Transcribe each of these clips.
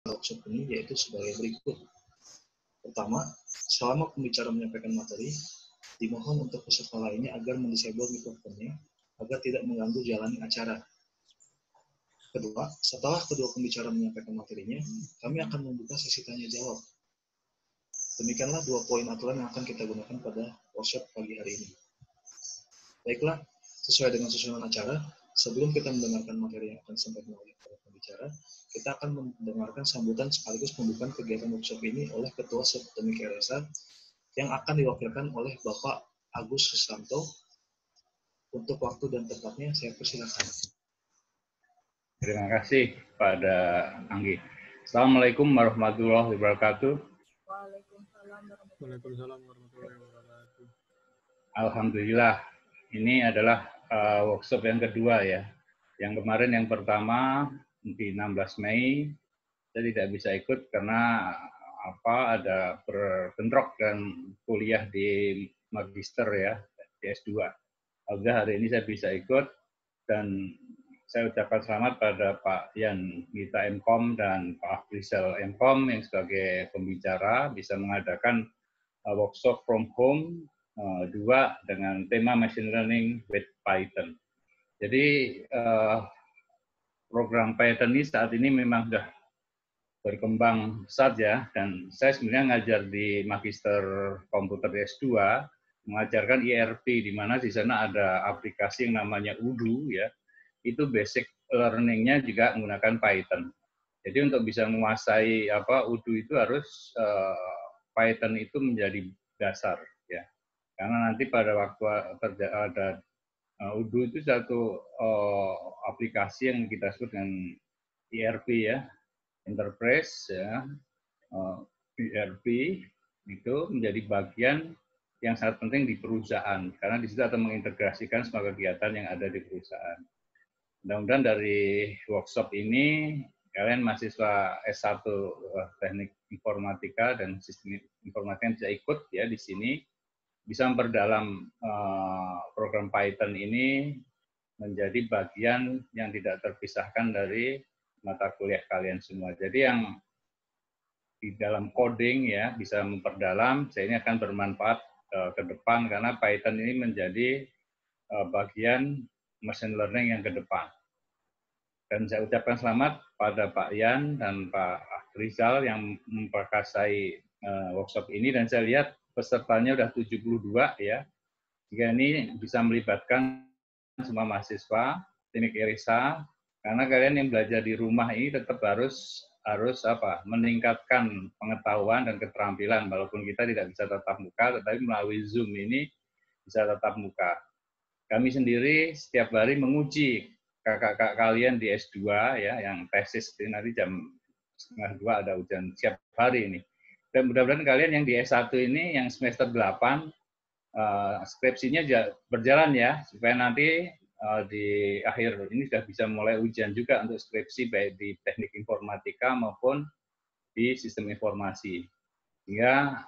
workshop ini yaitu sebagai berikut. Pertama, selama pembicara menyampaikan materi, dimohon untuk peserta lainnya agar mendisable mikrofonnya agar tidak mengganggu jalannya acara. Kedua, setelah kedua pembicara menyampaikan materinya, kami akan membuka sesi tanya jawab. Demikianlah 2 poin aturan yang akan kita gunakan pada workshop pagi hari ini. Baiklah, sesuai dengan susunan acara, sebelum kita mendengarkan materi yang akan disampaikan oleh para pembicara, kita akan mendengarkan sambutan sekaligus pembukaan kegiatan workshop ini oleh Ketua Subtemik RSA yang akan diwakilkan oleh Bapak Agus Susanto. Untuk waktu dan tempatnya, saya persilakan. Terima kasih pada Anggi. Assalamualaikum warahmatullahi wabarakatuh. Waalaikumsalam warahmatullahi wabarakatuh. Alhamdulillah, ini adalah workshop yang kedua ya. Yang kemarin yang pertama di 16 Mei, saya tidak bisa ikut karena ada berbentrok dan kuliah di magister ya, di S2. Alhamdulillah hari ini saya bisa ikut dan saya ucapkan selamat pada Pak Yan Mita Mkom dan Pak Afrizal Mkom yang sebagai pembicara bisa mengadakan workshop from home 2 dengan tema Machine Learning with Python. Jadi program Python ini saat ini memang sudah berkembang pesat ya, dan saya sebenarnya ngajar di Magister Komputer S2, mengajarkan IRP, di mana di sana ada aplikasi yang namanya Udo ya, itu basic learning-nya juga menggunakan Python. Jadi untuk bisa menguasai Udo itu harus Python itu menjadi dasar ya, karena nanti pada waktu ada Udo itu satu aplikasi yang kita sebut dengan ERP ya, Enterprise ya, ERP itu menjadi bagian yang sangat penting di perusahaan karena di situ akan mengintegrasikan semua kegiatan yang ada di perusahaan. Mudah-mudahan dari workshop ini kalian mahasiswa S1 Teknik Informatika dan Sistem Informatika yang bisa ikut ya di sini bisa memperdalam program Python ini menjadi bagian yang tidak terpisahkan dari mata kuliah kalian semua. Jadi yang di dalam coding ya bisa memperdalam, saya ini akan bermanfaat ke depan karena Python ini menjadi bagian machine learning yang ke depan. Dan saya ucapkan selamat pada Pak Yan dan Pak Rizal yang memperkasai workshop ini, dan saya lihat pesertanya sudah 72 ya. Jika ini bisa melibatkan semua mahasiswa teknik RSA, karena kalian yang belajar di rumah ini tetap harus meningkatkan pengetahuan dan keterampilan, walaupun kita tidak bisa tatap muka, tetapi melalui Zoom ini bisa tatap muka. Kami sendiri setiap hari menguji kakak-kakak kalian di S2 ya, yang tesis nanti jam 1:30 ada ujian setiap hari ini. Dan mudah-mudahan kalian yang di S1 ini yang semester 8 skripsinya berjalan ya, supaya nanti di akhir ini sudah bisa mulai ujian juga untuk skripsi baik di teknik informatika maupun di sistem informasi. Sehingga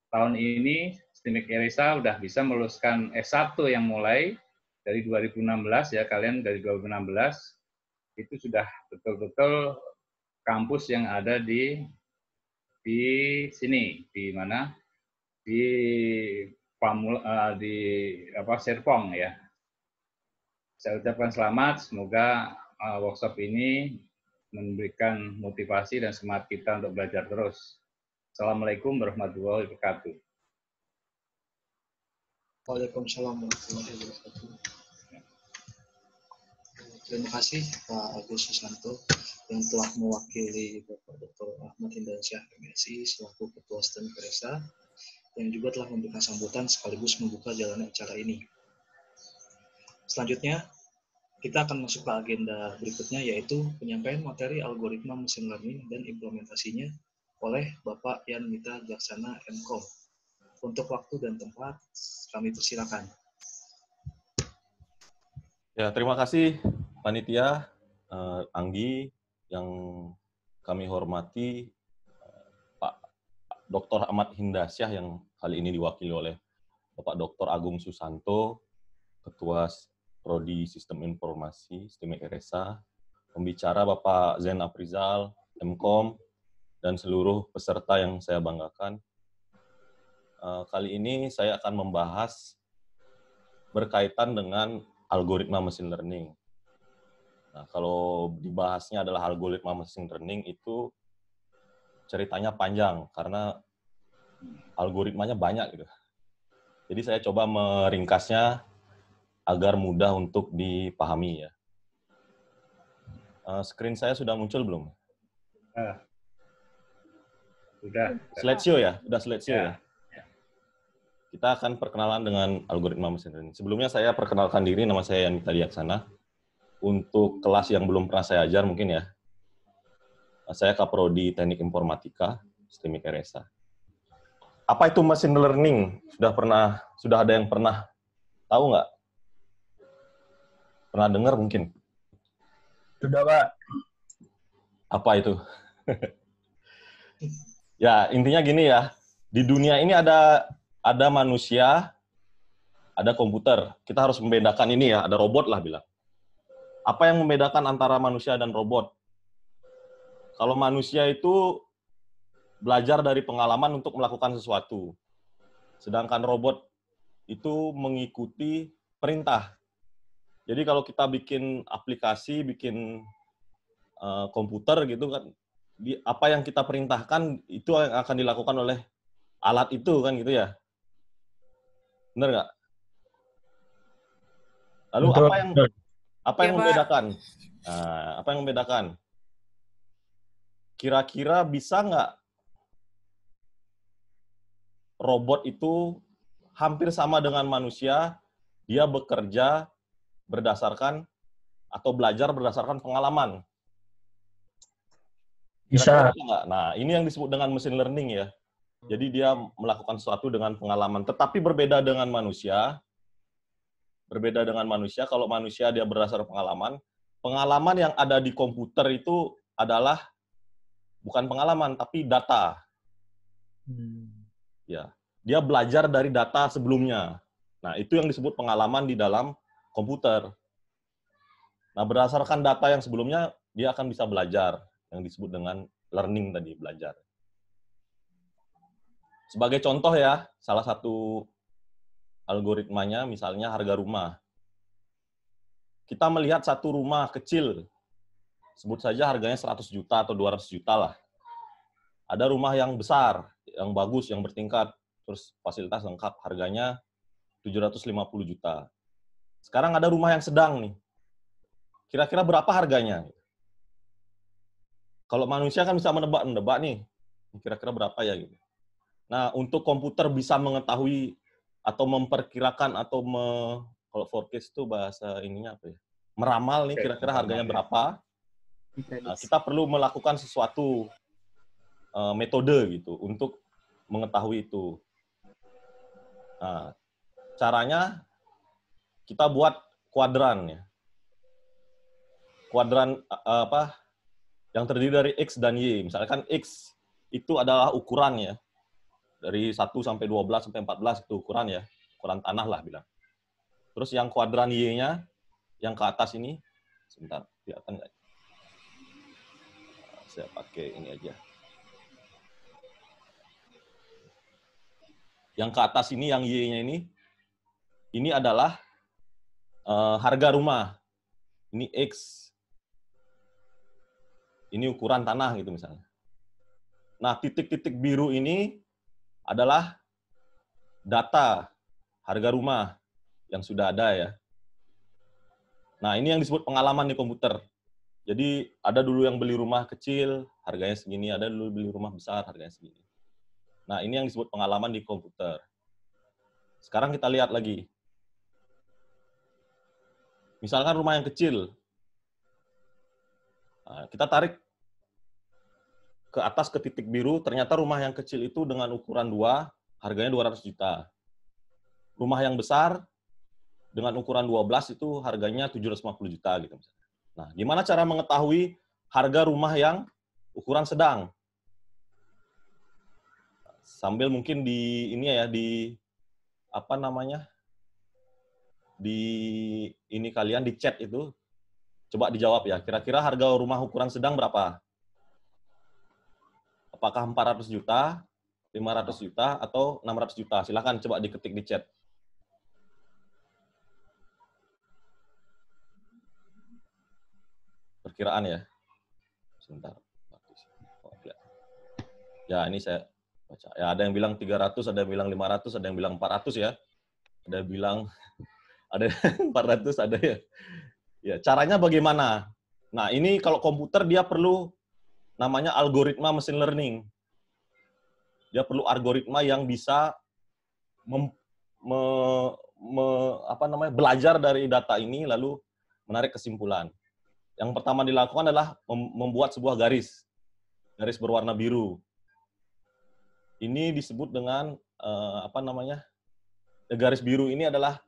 tahun ini Sistemik RSA sudah bisa meluluskan S1 yang mulai dari 2016 ya, kalian dari 2016 itu sudah betul-betul kampus yang ada di sini, di mana? Di Serpong ya. Saya ucapkan selamat, semoga workshop ini memberikan motivasi dan semangat kita untuk belajar terus. Assalamualaikum warahmatullahi wabarakatuh. Waalaikumsalam warahmatullahi wabarakatuh. Terima kasih Pak Agus Susanto yang telah mewakili Bapak Dr. Ahmad Hindansyah MSI selaku Ketua STEM RSA yang juga telah memberikan sambutan sekaligus membuka jalannya acara ini. Selanjutnya, kita akan masuk ke agenda berikutnya, yaitu penyampaian materi algoritma machine learning dan implementasinya oleh Bapak Yan Mita Jaksana Mkom. Untuk waktu dan tempat, kami persilakan. Ya, terima kasih panitia, Anggi, yang kami hormati, Pak Dr. Ahmad Hindasyah yang kali ini diwakili oleh Bapak Dr. Agung Susanto, Ketua Prodi Sistem Informasi, Sistem RSA, pembicara Bapak Zain Aprizal, MKOM, dan seluruh peserta yang saya banggakan. Kali ini saya akan membahas berkaitan dengan algoritma machine learning. Nah, kalau dibahasnya adalah algoritma machine learning itu ceritanya panjang karena algoritmanya banyak gitu. Jadi saya coba meringkasnya agar mudah untuk dipahami ya. Screen saya sudah muncul belum? Sudah. Slideshow ya? Sudah slideshow ya? Ya. Kita akan perkenalan dengan algoritma machine learning. Sebelumnya saya perkenalkan diri, nama saya Yanita Diaksana. Untuk kelas yang belum pernah saya ajar mungkin ya. Saya Kaprodi Teknik Informatika, Sistemik RSA. Apa itu machine learning? Sudah ada yang pernah tahu nggak? Pernah dengar mungkin? Sudah, Pak. Apa itu? Ya, intinya gini ya. Di dunia ini ada manusia, ada komputer. Kita harus membedakan ini ya, ada robot lah bilang. Apa yang membedakan antara manusia dan robot? Kalau manusia itu belajar dari pengalaman untuk melakukan sesuatu. Sedangkan robot itu mengikuti perintah. Jadi kalau kita bikin aplikasi, bikin komputer gitu kan, apa yang kita perintahkan itu yang akan dilakukan oleh alat itu kan gitu ya. Benar nggak? Lalu Betul. apa yang membedakan? Nah, apa yang membedakan? Kira-kira bisa nggak robot itu hampir sama dengan manusia, dia bekerja berdasarkan atau belajar berdasarkan pengalaman? Kira-kira bisa nggak? Nah, ini yang disebut dengan machine learning ya. Jadi dia melakukan sesuatu dengan pengalaman, tetapi berbeda dengan manusia. Berbeda dengan manusia, kalau manusia dia berdasarkan pengalaman, pengalaman yang ada di komputer itu adalah bukan pengalaman, tapi data. Ya, dia belajar dari data sebelumnya. Nah, itu yang disebut pengalaman di dalam komputer. Nah, berdasarkan data yang sebelumnya, dia akan bisa belajar, yang disebut dengan learning tadi, belajar. Sebagai contoh ya, salah satu algoritmanya misalnya harga rumah. Kita melihat satu rumah kecil, sebut saja harganya 100 juta atau 200 juta lah. Ada rumah yang besar, yang bagus, yang bertingkat, terus fasilitas lengkap, harganya 750 juta. Sekarang ada rumah yang sedang nih. Kira-kira berapa harganya? Kalau manusia kan bisa menebak nih, kira-kira berapa ya gitu. Nah, untuk komputer bisa mengetahui atau memperkirakan atau kalau forecast itu bahasa ininya apa ya? Meramal nih kira-kira harganya berapa. Nah, kita perlu melakukan sesuatu metode gitu untuk mengetahui itu. Nah, caranya kita buat kuadran ya. Kuadran yang terdiri dari X dan Y. Misalkan X itu adalah ukuran ya. Dari 1 sampai 12 sampai 14 itu ukuran ya. Ukuran tanah lah bilang. Terus yang kuadran Y-nya yang ke atas ini, sebentar, kelihatan nggak? Saya pakai ini aja. Yang ke atas ini, yang Y-nya ini adalah harga rumah. Ini X. Ini ukuran tanah gitu misalnya. Nah, titik-titik biru ini adalah data harga rumah yang sudah ada ya. Nah, ini yang disebut pengalaman di komputer. Jadi, ada dulu yang beli rumah kecil, harganya segini. Ada dulu beli rumah besar, harganya segini. Nah, ini yang disebut pengalaman di komputer. Sekarang kita lihat lagi. Misalkan rumah yang kecil. Nah, kita tarik ke atas ke titik biru, ternyata rumah yang kecil itu dengan ukuran 2, harganya 200 juta. Rumah yang besar dengan ukuran 12 itu harganya 750 juta gitu. Nah, gimana cara mengetahui harga rumah yang ukuran sedang? Sambil mungkin di ini ya, di apa namanya? Di ini kalian di chat itu Coba dijawab ya. Kira-kira harga rumah ukuran sedang berapa? Apakah 400 juta, 500 juta, atau 600 juta? Silahkan coba diketik di chat. Perkiraan ya. Sebentar. Ya, ini saya baca. Ya, ada yang bilang 300, ada yang bilang 500, ada yang bilang 400 ya. Ada yang bilang ada 400, ada ya. Ya, caranya bagaimana? Nah, ini kalau komputer dia perlu namanya algoritma machine learning. Dia perlu algoritma yang bisa belajar dari data ini lalu menarik kesimpulan. Yang pertama dilakukan adalah membuat sebuah garis berwarna biru. Ini disebut dengan garis biru ini adalah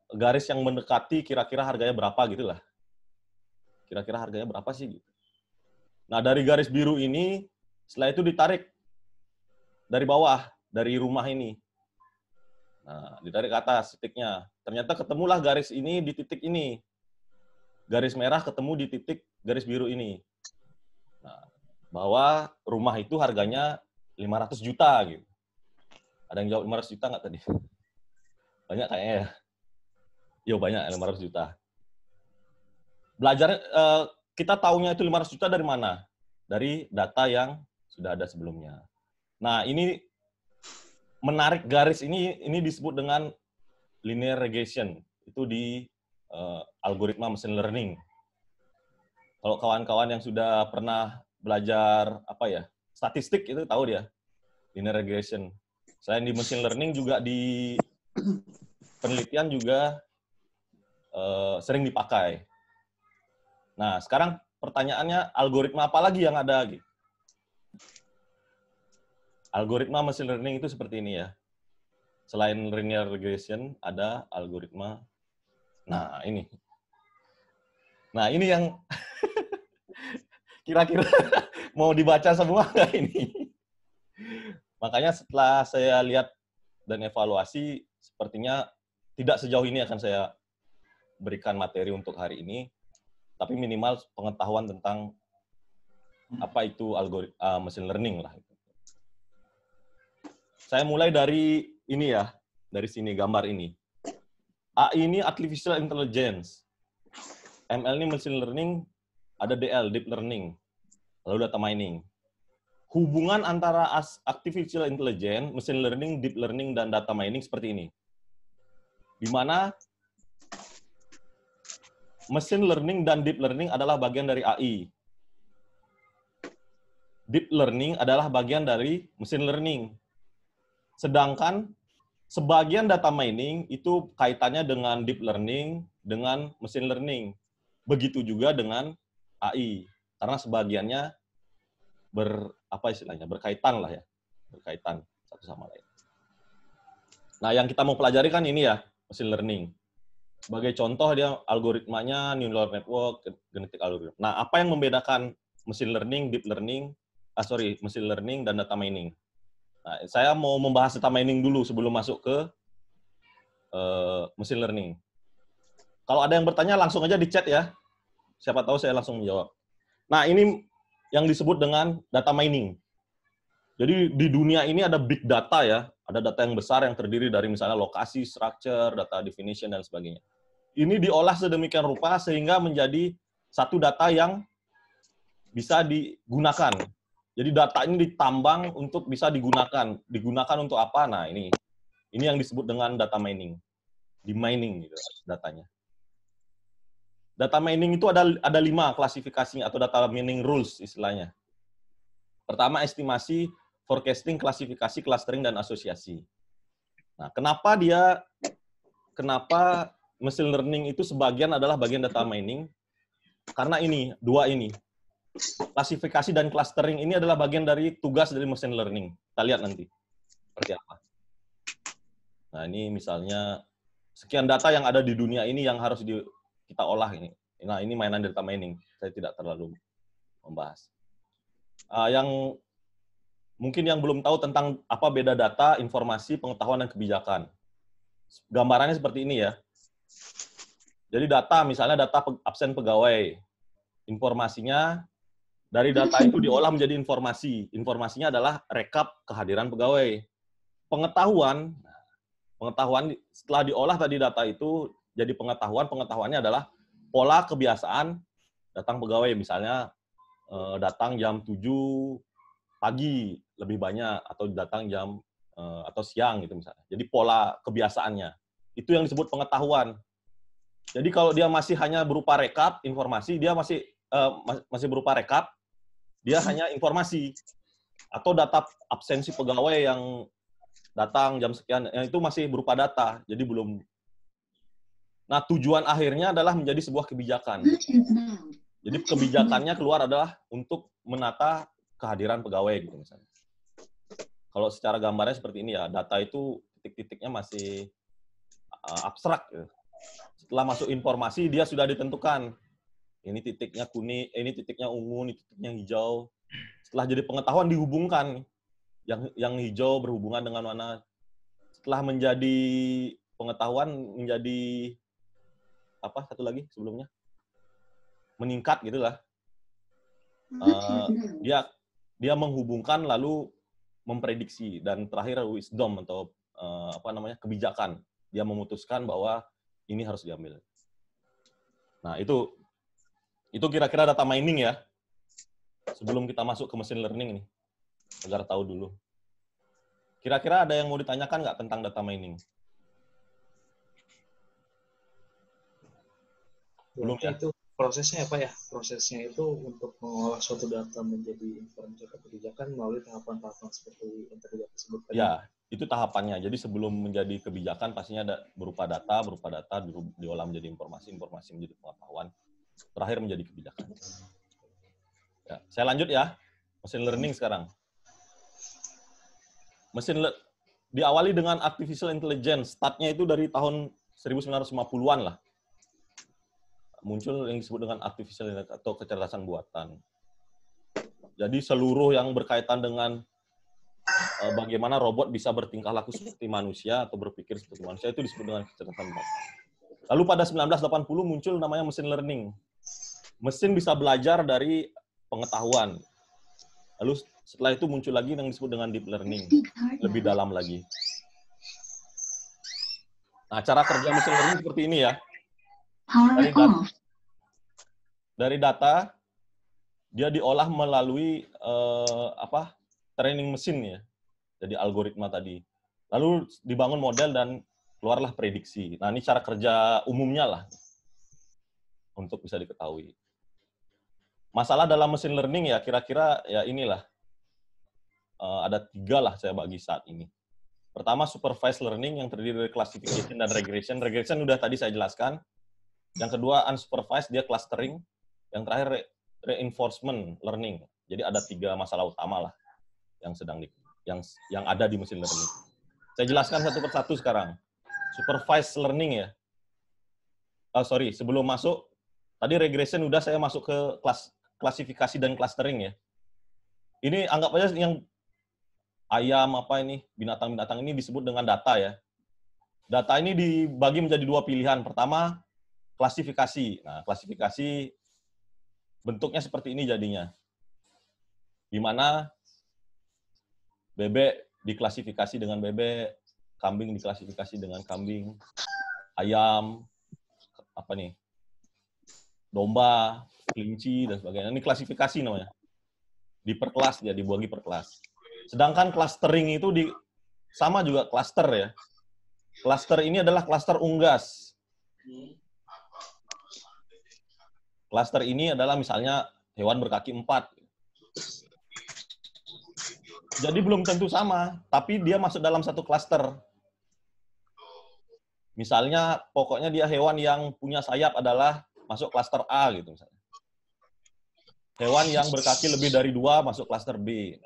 garis yang mendekati kira-kira harganya berapa gitulah. Kira-kira harganya berapa sih gitu. Nah, dari garis biru ini setelah itu ditarik dari bawah dari rumah ini. Nah, ditarik ke atas titiknya. Ternyata ketemulah garis ini di titik ini. Garis merah ketemu di titik garis biru ini. Nah, bahwa rumah itu harganya 500 juta gitu. Ada yang jawab 500 juta nggak tadi? Banyak kayaknya ya. Yo, banyak 500 juta. Belajar kita taunya itu 500 juta dari mana? Dari data yang sudah ada sebelumnya. Nah, ini menarik garis ini disebut dengan linear regression. Itu di algoritma machine learning. Kalau kawan-kawan yang sudah pernah belajar statistik itu tahu dia linear regression. Selain di machine learning juga di penelitian juga sering dipakai. Nah, sekarang pertanyaannya algoritma apa lagi yang ada gitu? Algoritma machine learning itu seperti ini ya. Selain linear regression, ada algoritma. Nah, ini. Nah, ini yang kira-kira mau dibaca semua nggak ini? Makanya setelah saya lihat dan evaluasi, sepertinya tidak sejauh ini akan saya berikan materi untuk hari ini, tapi minimal pengetahuan tentang apa itu algoritma machine learning lah. Saya mulai dari ini ya, dari sini gambar ini. AI ini artificial intelligence, ML ini machine learning, ada DL deep learning, lalu data mining. Hubungan antara artificial intelligence, machine learning, deep learning, dan data mining seperti ini. Di mana machine learning dan deep learning adalah bagian dari AI. Deep learning adalah bagian dari machine learning. Sedangkan sebagian data mining itu kaitannya dengan deep learning, dengan machine learning. Begitu juga dengan AI. Karena sebagiannya berkaitan lah ya. Berkaitan satu sama lain. Nah, yang kita mau pelajari kan ini ya, machine learning. Sebagai contoh dia algoritmanya neural network, genetic algorithm. Nah, apa yang membedakan machine learning, deep learning, machine learning dan data mining? Nah, saya mau membahas data mining dulu sebelum masuk ke machine learning. Kalau ada yang bertanya langsung aja di chat ya. Siapa tahu saya langsung menjawab. Nah, ini yang disebut dengan data mining. Jadi di dunia ini ada big data ya, ada data yang besar yang terdiri dari misalnya lokasi, structure, data definition dan sebagainya. Ini diolah sedemikian rupa sehingga menjadi satu data yang bisa digunakan. Jadi data ini ditambang untuk bisa digunakan. Digunakan untuk apa? Nah, ini yang disebut dengan data mining. Di mining gitu datanya. Data mining itu ada 5 klasifikasinya atau data mining rules istilahnya. Pertama, estimasi, forecasting, klasifikasi, clustering, dan asosiasi. Nah, kenapa machine learning itu sebagian adalah bagian data mining? Karena ini, 2 ini. Klasifikasi dan clustering ini adalah bagian dari tugas dari machine learning. Kita lihat nanti seperti apa. Nah, ini misalnya sekian data yang ada di dunia ini yang harus kita olah ini. Nah, ini mainan data mining. Saya tidak terlalu membahas. Yang mungkin yang belum tahu tentang apa beda data, informasi, pengetahuan, dan kebijakan. Gambarannya seperti ini ya. Jadi data, misalnya data absen pegawai. Informasinya dari data itu diolah menjadi informasi. Informasinya adalah rekap kehadiran pegawai. Pengetahuan setelah diolah tadi data itu jadi pengetahuannya adalah pola kebiasaan datang pegawai. Misalnya datang jam 7 pagi lebih banyak, atau datang jam atau siang gitu misalnya. Jadi pola kebiasaannya. Itu yang disebut pengetahuan. Jadi kalau dia masih hanya berupa rekap informasi, dia masih berupa rekap, dia hanya informasi. Atau data absensi pegawai yang datang jam sekian, itu masih berupa data. Jadi belum. Nah, tujuan akhirnya adalah menjadi sebuah kebijakan. Jadi kebijakannya keluar adalah untuk menata kehadiran pegawai gitu misalnya. Kalau secara gambarnya seperti ini ya, data itu titik-titiknya masih abstrak. Gitu. Setelah masuk informasi, dia sudah ditentukan. Ini titiknya kuning, ini titiknya ungu, ini titiknya hijau. Setelah jadi pengetahuan dihubungkan. Yang hijau berhubungan dengan mana. Setelah menjadi pengetahuan, menjadi apa satu lagi sebelumnya? Meningkat gitulah. Dia menghubungkan lalu memprediksi, dan terakhir wisdom atau kebijakan. Dia memutuskan bahwa ini harus diambil. Nah, itu kira-kira data mining ya. Sebelum kita masuk ke machine learning ini, agar tahu dulu. Kira-kira ada yang mau ditanyakan nggak tentang data mining? Belum ya? Itu prosesnya apa ya? Prosesnya itu untuk mengolah suatu data menjadi informasi atau kebijakan melalui tahapan-tahapan seperti yang tadi disebut tadi. Ya, itu tahapannya. Jadi sebelum menjadi kebijakan pastinya berupa data diolah menjadi informasi menjadi pengetahuan, terakhir menjadi kebijakan. Ya, saya lanjut ya. Machine learning sekarang. Diawali dengan artificial intelligence. Startnya itu dari tahun 1950-an lah. Muncul yang disebut dengan artificial intelligence atau kecerdasan buatan. Jadi seluruh yang berkaitan dengan bagaimana robot bisa bertingkah laku seperti manusia atau berpikir seperti manusia itu disebut dengan kecerdasan buatan. Lalu pada 1980 muncul namanya machine learning. Mesin bisa belajar dari pengetahuan. Lalu setelah itu muncul lagi yang disebut dengan deep learning, lebih dalam lagi. Nah, cara kerja machine learning seperti ini ya. Dari data, dia diolah melalui training mesin ya. Jadi algoritma tadi. Lalu dibangun model dan keluarlah prediksi. Nah, ini cara kerja umumnya lah untuk bisa diketahui. Masalah dalam machine learning ya kira-kira ya inilah. Ada 3 lah saya bagi saat ini. Pertama, supervised learning yang terdiri dari classification dan regression. Regression udah tadi saya jelaskan. Yang kedua, unsupervised, dia clustering. Yang terakhir, reinforcement learning. Jadi ada 3 masalah utama lah yang ada di machine learning. Saya jelaskan satu persatu sekarang. Supervised learning ya. Sebelum masuk, tadi regression udah saya masuk ke klasifikasi dan clustering ya. Ini anggap aja yang ayam binatang-binatang ini disebut dengan data ya. Data ini dibagi menjadi 2 pilihan. Pertama, klasifikasi. Nah, klasifikasi bentuknya seperti ini jadinya. Di mana bebek diklasifikasi dengan bebek, kambing diklasifikasi dengan kambing, ayam, domba, kelinci, dan sebagainya. Ini klasifikasi namanya. Diperkelas dia, dibagi per kelas. Sedangkan clustering itu sama juga cluster ya. Cluster ini adalah cluster unggas. Cluster ini adalah misalnya hewan berkaki 4. Jadi belum tentu sama, tapi dia masuk dalam satu cluster. Misalnya pokoknya dia hewan yang punya sayap adalah masuk cluster A gitu misalnya. Hewan yang berkaki lebih dari 2 masuk cluster B.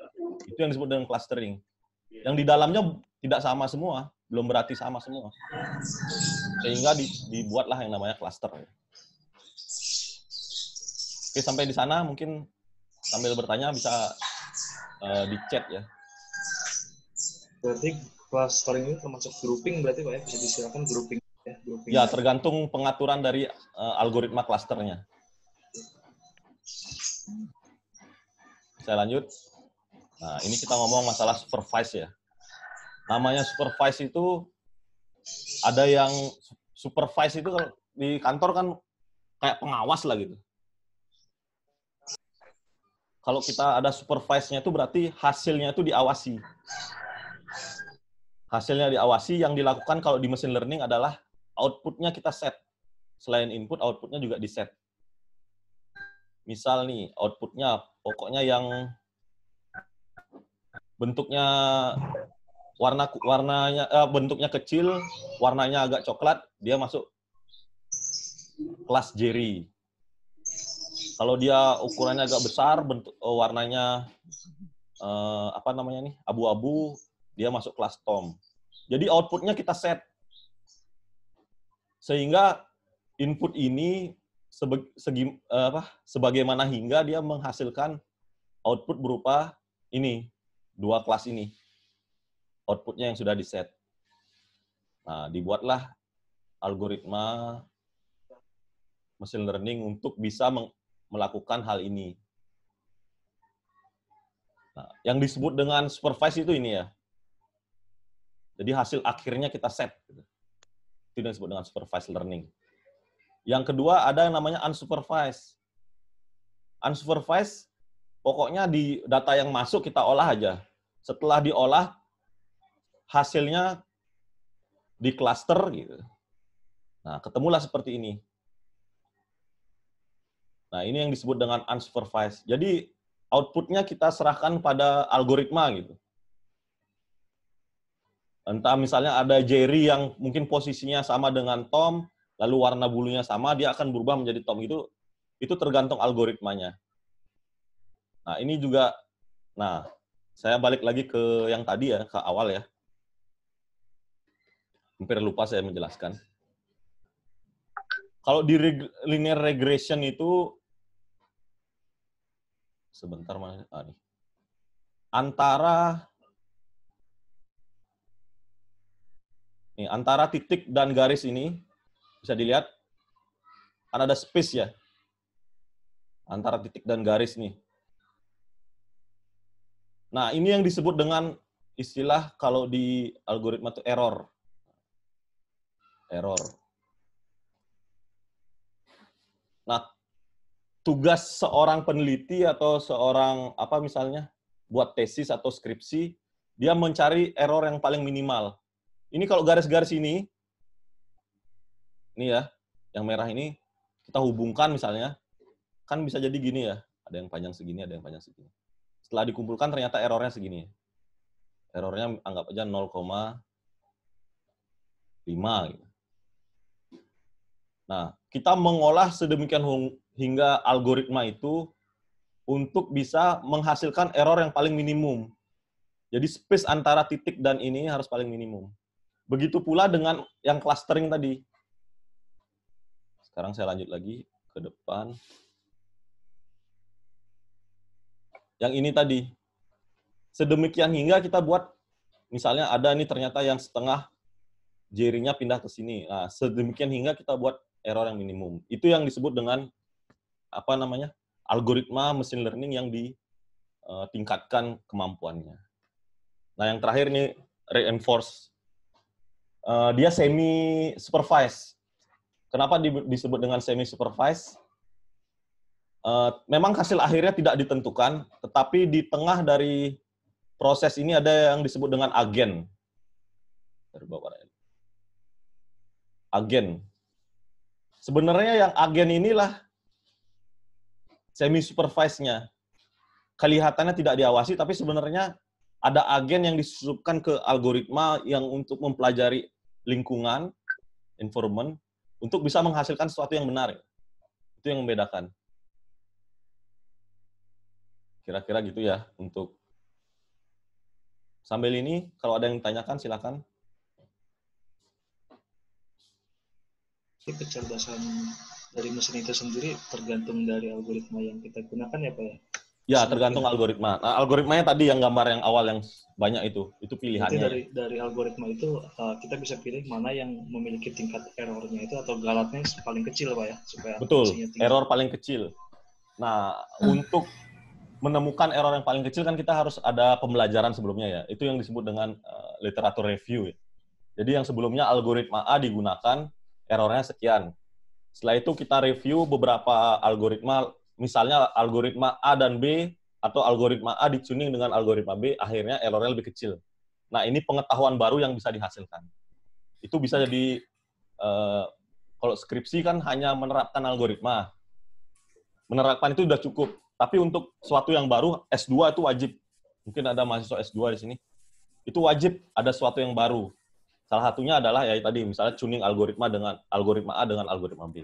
Itu yang disebut dengan clustering. Yang di dalamnya tidak sama semua, belum berarti sama semua. Sehingga dibuatlah yang namanya cluster. Oke, sampai di sana mungkin sambil bertanya bisa di chat ya. Berarti clustering ini termasuk grouping berarti Pak ya? Bisa disilakan grouping ya? ya, grouping. Ya, tergantung pengaturan dari algoritma klasternya. Saya lanjut. Nah, ini kita ngomong masalah supervise ya. Namanya supervise itu, ada yang supervise itu kalau di kantor kan kayak pengawas lah gitu. Kalau kita ada supervise-nya itu berarti hasilnya itu diawasi. Hasilnya diawasi, yang dilakukan kalau di machine learning adalah output-nya kita set. Selain input, output-nya juga di-set. Misal nih, output-nya pokoknya yang bentuknya bentuknya kecil, warnanya agak coklat, dia masuk kelas Jerry. Kalau dia ukurannya agak besar, warnanya abu-abu, dia masuk kelas Tom. Jadi output-nya kita set. Sehingga input ini sebagaimana hingga dia menghasilkan output berupa ini, dua kelas ini. Output-nya yang sudah di-set. Nah, dibuatlah algoritma machine learning untuk bisa melakukan hal ini. Nah, yang disebut dengan supervise itu ini ya. Jadi hasil akhirnya kita set. Itu yang disebut dengan supervised learning. Yang kedua ada yang namanya unsupervised. Unsupervised, pokoknya di data yang masuk kita olah aja. Setelah diolah, hasilnya di cluster gitu. Nah, ketemulah seperti ini. Nah, ini yang disebut dengan unsupervised. Jadi outputnya kita serahkan pada algoritma gitu. Entah misalnya ada Jerry yang mungkin posisinya sama dengan Tom, lalu warna bulunya sama, dia akan berubah menjadi Tom. Itu tergantung algoritmanya. Nah, ini juga, saya balik lagi ke yang tadi ya, ke awal ya. Hampir lupa saya menjelaskan. Kalau di linear regression itu, sebentar mana? Nih. Antara titik dan garis ini, bisa dilihat, kan ada space ya. Antara titik dan garis nih. Nah, ini yang disebut dengan istilah kalau di algoritma itu error. Error. Nah, tugas seorang peneliti atau seorang misalnya buat tesis atau skripsi, dia mencari error yang paling minimal. Ini kalau garis-garis ini ya, yang merah ini kita hubungkan misalnya, kan bisa jadi gini ya, ada yang panjang segini, ada yang panjang segini. Setelah dikumpulkan ternyata errornya segini. Errornya anggap aja 0,5 gitu. Nah, kita mengolah sedemikian hingga algoritma itu untuk bisa menghasilkan error yang paling minimum. Jadi space antara titik dan ini harus paling minimum. Begitu pula dengan yang clustering tadi. Sekarang saya lanjut lagi ke depan. Yang ini tadi. Sedemikian hingga kita buat, misalnya ada nih ternyata yang setengah jarinya pindah ke sini. Nah, sedemikian hingga kita buat error yang minimum. Itu yang disebut dengan algoritma machine learning yang ditingkatkan kemampuannya. Nah, yang terakhir ini reinforce. Dia semi supervised. Kenapa disebut dengan semi supervised? Memang hasil akhirnya tidak ditentukan, tetapi di tengah dari proses ini ada yang disebut dengan agen. Agen. Sebenarnya yang agen inilah semi-supervised-nya. Kelihatannya tidak diawasi, tapi sebenarnya ada agen yang disusupkan ke algoritma yang untuk mempelajari lingkungan, environment, untuk bisa menghasilkan sesuatu yang benar. Itu yang membedakan. Kira-kira gitu ya untuk sambil ini, kalau ada yang ditanyakan silakan. Kecerdasan dari mesin itu sendiri tergantung dari algoritma yang kita gunakan ya Pak ya? Ya, tergantung algoritma. Nah, algoritmanya tadi yang gambar yang awal yang banyak itu Berarti pilihannya. dari algoritma itu kita bisa pilih mana yang memiliki tingkat errornya itu atau galatnya paling kecil, Pak ya, supaya Betul, akurasinya tinggi. error paling kecil. Nah, untuk menemukan error yang paling kecil kan kita harus ada pembelajaran sebelumnya ya. Itu yang disebut dengan literatur review ya. Jadi yang sebelumnya algoritma A digunakan, errornya sekian. Setelah itu kita review beberapa algoritma, misalnya algoritma A dan B, atau algoritma A dituning dengan algoritma B, akhirnya errornya lebih kecil. Nah, ini pengetahuan baru yang bisa dihasilkan. Itu bisa jadi, kalau skripsi kan hanya menerapkan algoritma. Menerapkan itu sudah cukup. Tapi untuk sesuatu yang baru, S2 itu wajib. Mungkin ada mahasiswa S2 di sini. Itu wajib ada sesuatu yang baru. Salah satunya adalah ya tadi misalnya tuning algoritma dengan algoritma A dengan algoritma B.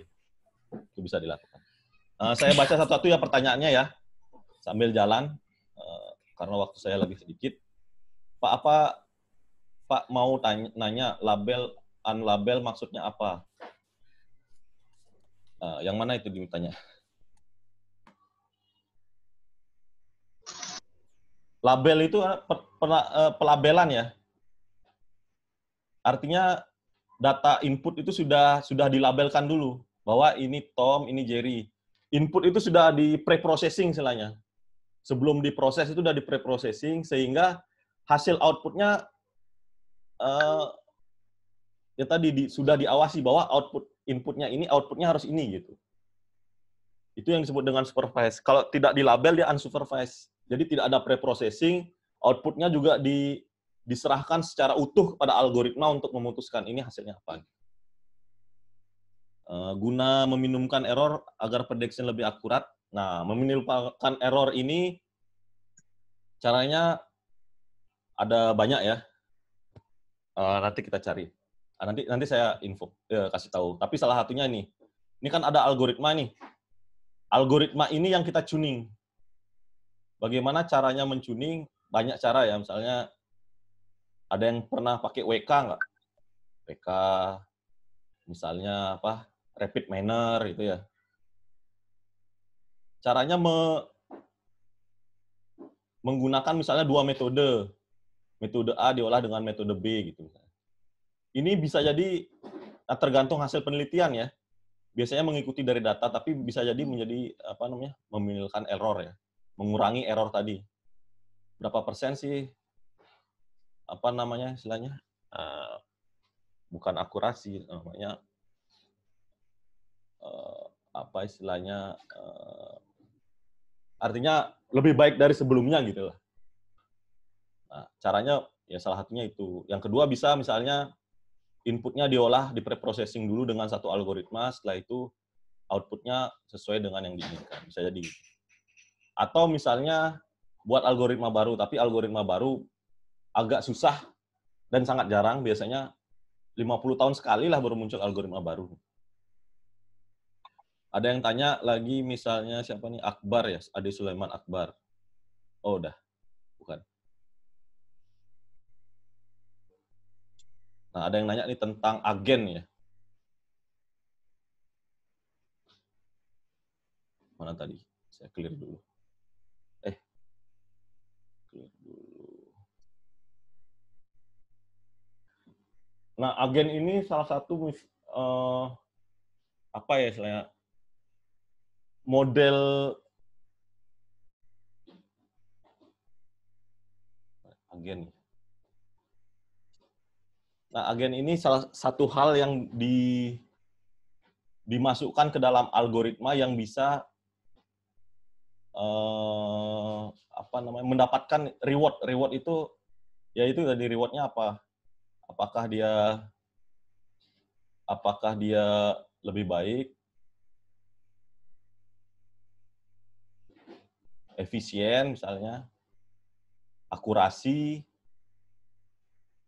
Itu bisa dilakukan. Saya baca satu-satu ya pertanyaannya ya sambil jalan karena waktu saya lagi sedikit. Pak mau nanya label unlabel maksudnya apa? Yang mana itu ditanya? Label itu pelabelan ya. Artinya data input itu sudah dilabelkan dulu bahwa ini Tom, ini Jerry. Input itu sudah di pre-processing istilahnya. Sebelum diproses itu sudah di pre-processing sehingga hasil outputnya ya tadi sudah diawasi bahwa output inputnya ini outputnya harus ini gitu. Itu yang disebut dengan supervised. Kalau tidak dilabel dia unsupervised. Jadi tidak ada pre-processing, outputnya juga diserahkan secara utuh kepada algoritma untuk memutuskan ini hasilnya apa. Guna meminimumkan error agar prediction lebih akurat. Nah, meminimumkan error ini caranya ada banyak ya. Nanti kita cari. Nanti saya kasih tahu. Tapi salah satunya ini kan ada algoritma nih. Algoritma ini yang kita tuning. Bagaimana caranya mentuning? Banyak cara ya. Misalnya ada yang pernah pakai WK nggak? WK, misalnya apa? Rapid manner itu ya. Caranya menggunakan misalnya dua metode. Metode A diolah dengan metode B gitu. Ini bisa jadi tergantung hasil penelitian ya. Biasanya mengikuti dari data, tapi bisa jadi menjadi meminimalkan error ya, mengurangi error tadi. Berapa persen sih istilahnya? Bukan akurasi namanya. Istilahnya? Artinya lebih baik dari sebelumnya gitu lah. Nah, caranya ya salah satunya itu. Yang kedua bisa misalnya inputnya diolah, di pre-processing dulu dengan satu algoritma, setelah itu outputnya sesuai dengan yang diinginkan. Bisa jadi. Atau misalnya buat algoritma baru, tapi algoritma baru agak susah dan sangat jarang, biasanya 50 tahun sekali lah baru muncul algoritma baru. Ada yang tanya lagi misalnya siapa nih? Akbar ya, Ade Sulaiman Akbar. Oh, udah. Bukan. Nah, ada yang nanya nih tentang agen ya. Mana tadi? Saya clear dulu. Clear dulu. Nah, agen ini salah satu apa ya istilahnya? Model agen. Nah, agen ini salah satu hal yang dimasukkan ke dalam algoritma yang bisa mendapatkan reward. Reward itu yaitu tadi rewardnya apa? Apakah dia lebih baik, efisien misalnya, akurasi.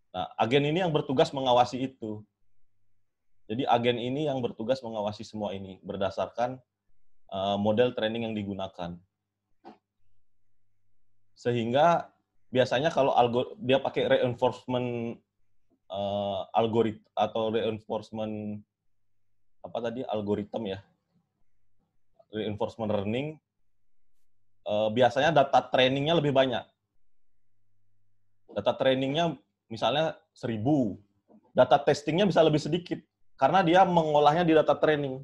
Nah, agen ini yang bertugas mengawasi itu. Jadi agen ini yang bertugas mengawasi semua ini berdasarkan model training yang digunakan. Sehingga biasanya kalau dia pakai reinforcement algoritma atau reinforcement algoritma ya, reinforcement learning, biasanya data trainingnya lebih banyak. Data trainingnya misalnya 1.000, data testingnya bisa lebih sedikit karena dia mengolahnya di data training.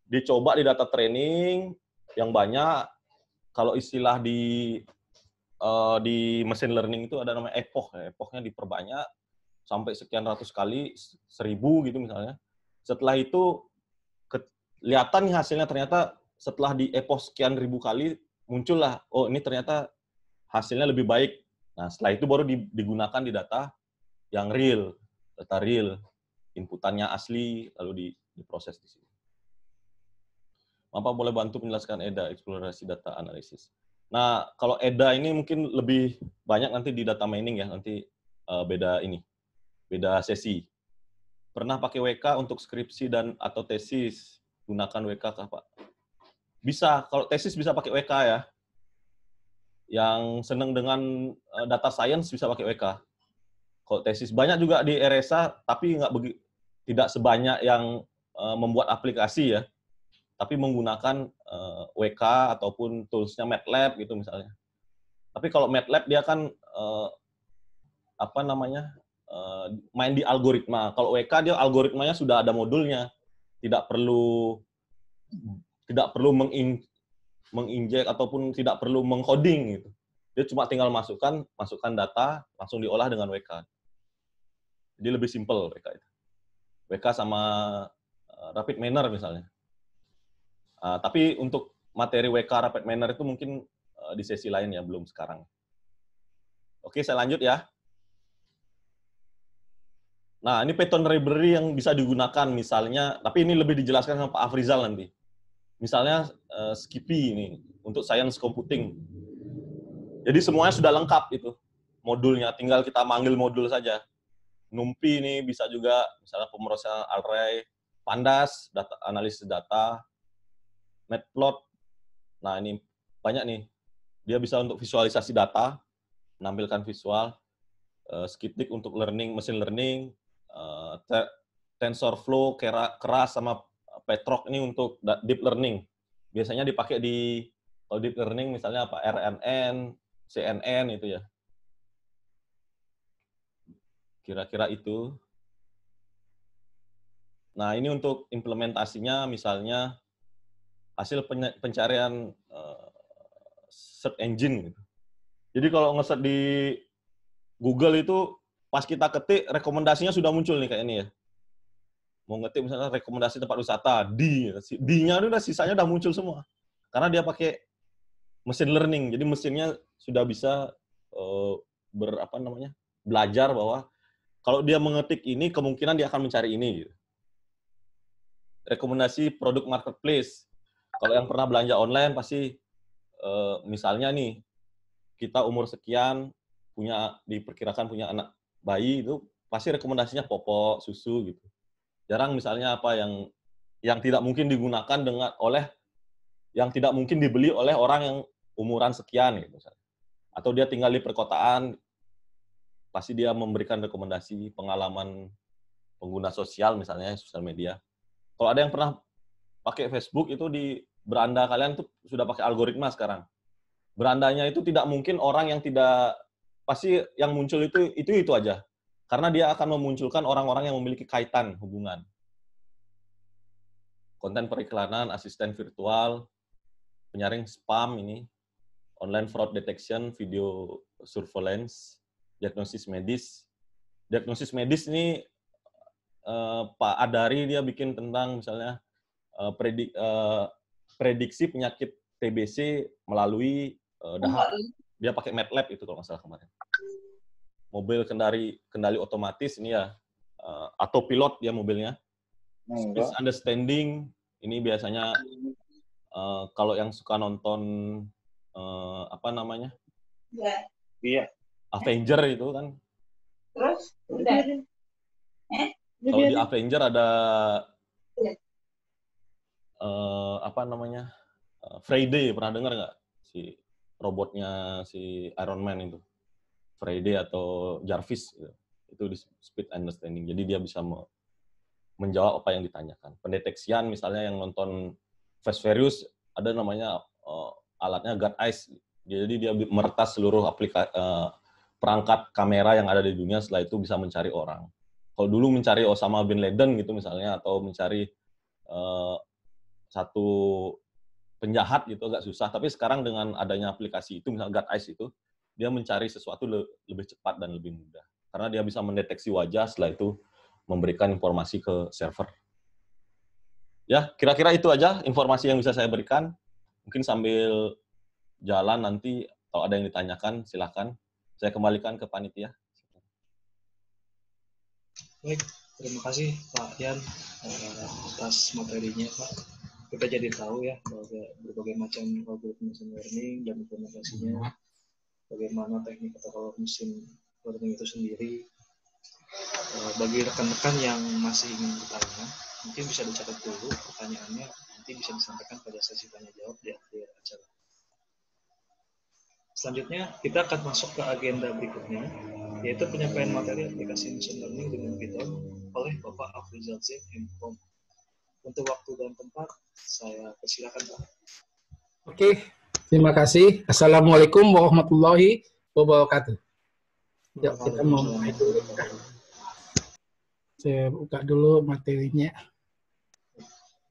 Dicoba di data training yang banyak. Kalau istilah di machine learning itu ada namanya epoch, epochnya diperbanyak sampai sekian ratus kali, 1.000 gitu misalnya. Setelah itu kelihatan nih hasilnya, ternyata setelah di epoch sekian ribu kali muncullah, oh ini ternyata hasilnya lebih baik. Nah, setelah itu baru digunakan di data yang real, data real, inputannya asli, lalu diproses di sini. Bapak boleh bantu menjelaskan EDA, eksplorasi data analisis. Nah, kalau EDA ini mungkin lebih banyak nanti di data mining ya, nanti beda sesi. Pernah pakai WK untuk skripsi dan atau tesis, gunakan WK kah, Pak? Bisa, kalau tesis bisa pakai WK ya. Yang senang dengan data science bisa pakai WK. Kalau tesis banyak juga di RSA, tapi tidak sebanyak yang membuat aplikasi ya, tapi menggunakan WK ataupun toolsnya MATLAB gitu misalnya. Tapi kalau MATLAB dia kan main di algoritma. Kalau WK dia algoritmanya sudah ada modulnya, tidak perlu menginjek ataupun tidak perlu mengcoding gitu. Dia cuma tinggal masukkan data, langsung diolah dengan WK. Jadi lebih simpel WK itu. WK sama rapid miner misalnya. Tapi untuk materi WK rapid miner itu mungkin di sesi lain ya, belum sekarang. Oke, saya lanjut ya. Nah, ini Python library yang bisa digunakan misalnya, tapi ini lebih dijelaskan sama Pak Afrizal nanti. Misalnya Skippy ini untuk science computing. Jadi semuanya sudah lengkap itu modulnya, tinggal kita manggil modul saja. NumPy ini bisa juga, misalnya pemrosesan array, Pandas, analisis data, Matplot. Nah ini banyak nih. Dia bisa untuk visualisasi data, menampilkan visual, Skitnik untuk machine learning, TensorFlow, Keras sama Petrock ini untuk deep learning. Biasanya dipakai kalau deep learning misalnya apa, RNN, CNN itu ya. Kira-kira itu. Nah, ini untuk implementasinya misalnya hasil pencarian search engine gitu. Jadi kalau nge-search di Google itu pas kita ketik rekomendasinya sudah muncul nih kayak ini ya. Mau ngetik misalnya rekomendasi tempat wisata, D-nya udah sisanya udah muncul semua. Karena dia pakai machine learning. Jadi mesinnya sudah bisa belajar bahwa kalau dia mengetik ini kemungkinan dia akan mencari ini gitu. Rekomendasi produk marketplace. Kalau yang pernah belanja online pasti misalnya nih kita umur sekian diperkirakan punya anak bayi, itu pasti rekomendasinya popok, susu gitu. Jarang misalnya apa yang tidak mungkin digunakan yang tidak mungkin dibeli oleh orang yang umuran sekian gitu misalnya. Atau dia tinggal di perkotaan, pasti dia memberikan rekomendasi pengalaman pengguna sosial misalnya, sosial media. Kalau ada yang pernah pakai Facebook itu di beranda kalian tuh sudah pakai algoritma sekarang. Berandanya itu tidak mungkin orang yang tidak, pasti yang muncul itu aja. Karena dia akan memunculkan orang-orang yang memiliki kaitan hubungan. Konten periklanan, asisten virtual, penyaring spam ini, online fraud detection, video surveillance, diagnosis medis. Diagnosis medis ini Pak Adari dia bikin tentang misalnya prediksi penyakit TBC melalui dahak. Dia pakai MATLAB itu kalau nggak salah kemarin. Mobil kendali otomatis ini ya, autopilot dia mobilnya. Speech understanding ini biasanya kalau yang suka nonton Iya. Avenger itu kan. Terus udah. Kalau di Avenger ada Friday, pernah dengar nggak si robotnya si Iron Man itu? Friday atau Jarvis gitu. Itu di speed understanding. Jadi dia bisa menjawab apa yang ditanyakan. Pendeteksian misalnya yang nonton Fast Furious ada namanya alatnya God Eyes. Jadi dia meretas seluruh perangkat kamera yang ada di dunia, setelah itu bisa mencari orang. Kalau dulu mencari Osama bin Laden gitu misalnya, atau mencari satu penjahat gitu agak susah. Tapi sekarang dengan adanya aplikasi itu, misalnya God Eyes itu, dia mencari sesuatu lebih cepat dan lebih mudah. Karena dia bisa mendeteksi wajah, setelah itu memberikan informasi ke server. Ya, kira-kira itu aja informasi yang bisa saya berikan. Mungkin sambil jalan nanti, kalau ada yang ditanyakan, silakan. Saya kembalikan ke panitia. Baik, terima kasih Pak Yan atas materinya Pak. Kita jadi tahu ya bahwa berbagai macam algoritma machine learning dan implementasinya, bagaimana teknik atau machine learning itu sendiri. Bagi rekan-rekan yang masih ingin bertanya, mungkin bisa dicatat dulu pertanyaannya, nanti bisa disampaikan pada sesi tanya jawab di akhir acara. Selanjutnya kita akan masuk ke agenda berikutnya, yaitu penyampaian materi aplikasi machine learning dengan Python oleh Bapak Afrizal Zain M.Com. Untuk waktu dan tempat, saya persilakan Pak. Oke, terima kasih. Assalamualaikum warahmatullahi wabarakatuh. Ya, kita mau mulai dulu. Saya buka dulu materinya.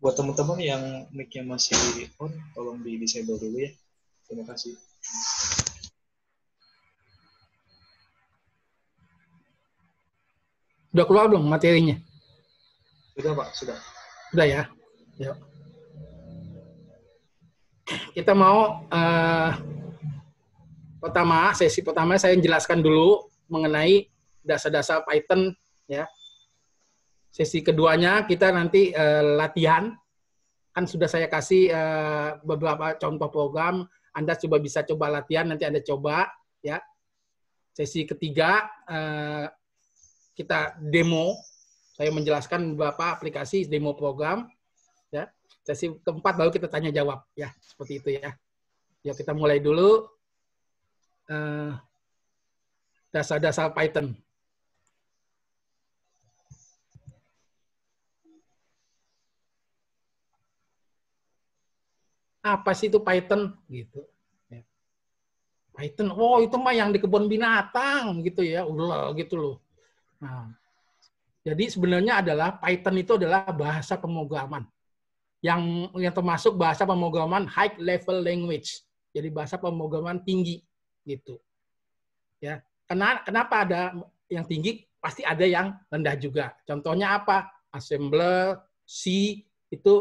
Buat teman-teman yang mic-nya masih on, tolong di-disable dulu ya. Terima kasih. Sudah keluar belum materinya? Sudah Pak, sudah. Sudah ya. Yuk. Kita mau sesi pertama saya jelaskan dulu mengenai dasar-dasar Python ya. Sesi keduanya kita nanti latihan. Kan sudah saya kasih beberapa contoh program, Anda coba bisa coba latihan, nanti Anda coba ya. Sesi ketiga kita demo. Saya menjelaskan beberapa aplikasi demo program ya. Sesi keempat baru kita tanya jawab ya, seperti itu ya. Yuk kita mulai dulu dasar-dasar Python. Apa sih itu Python gitu? Ya. Python, oh itu mah yang di kebun binatang gitu ya, udah gitu loh. Nah, jadi sebenarnya adalah Python itu adalah bahasa pemrograman yang termasuk bahasa pemrograman high level language. Jadi bahasa pemrograman tinggi gitu. Ya. Kenapa ada yang tinggi? Pasti ada yang rendah juga. Contohnya apa? Assembler, C itu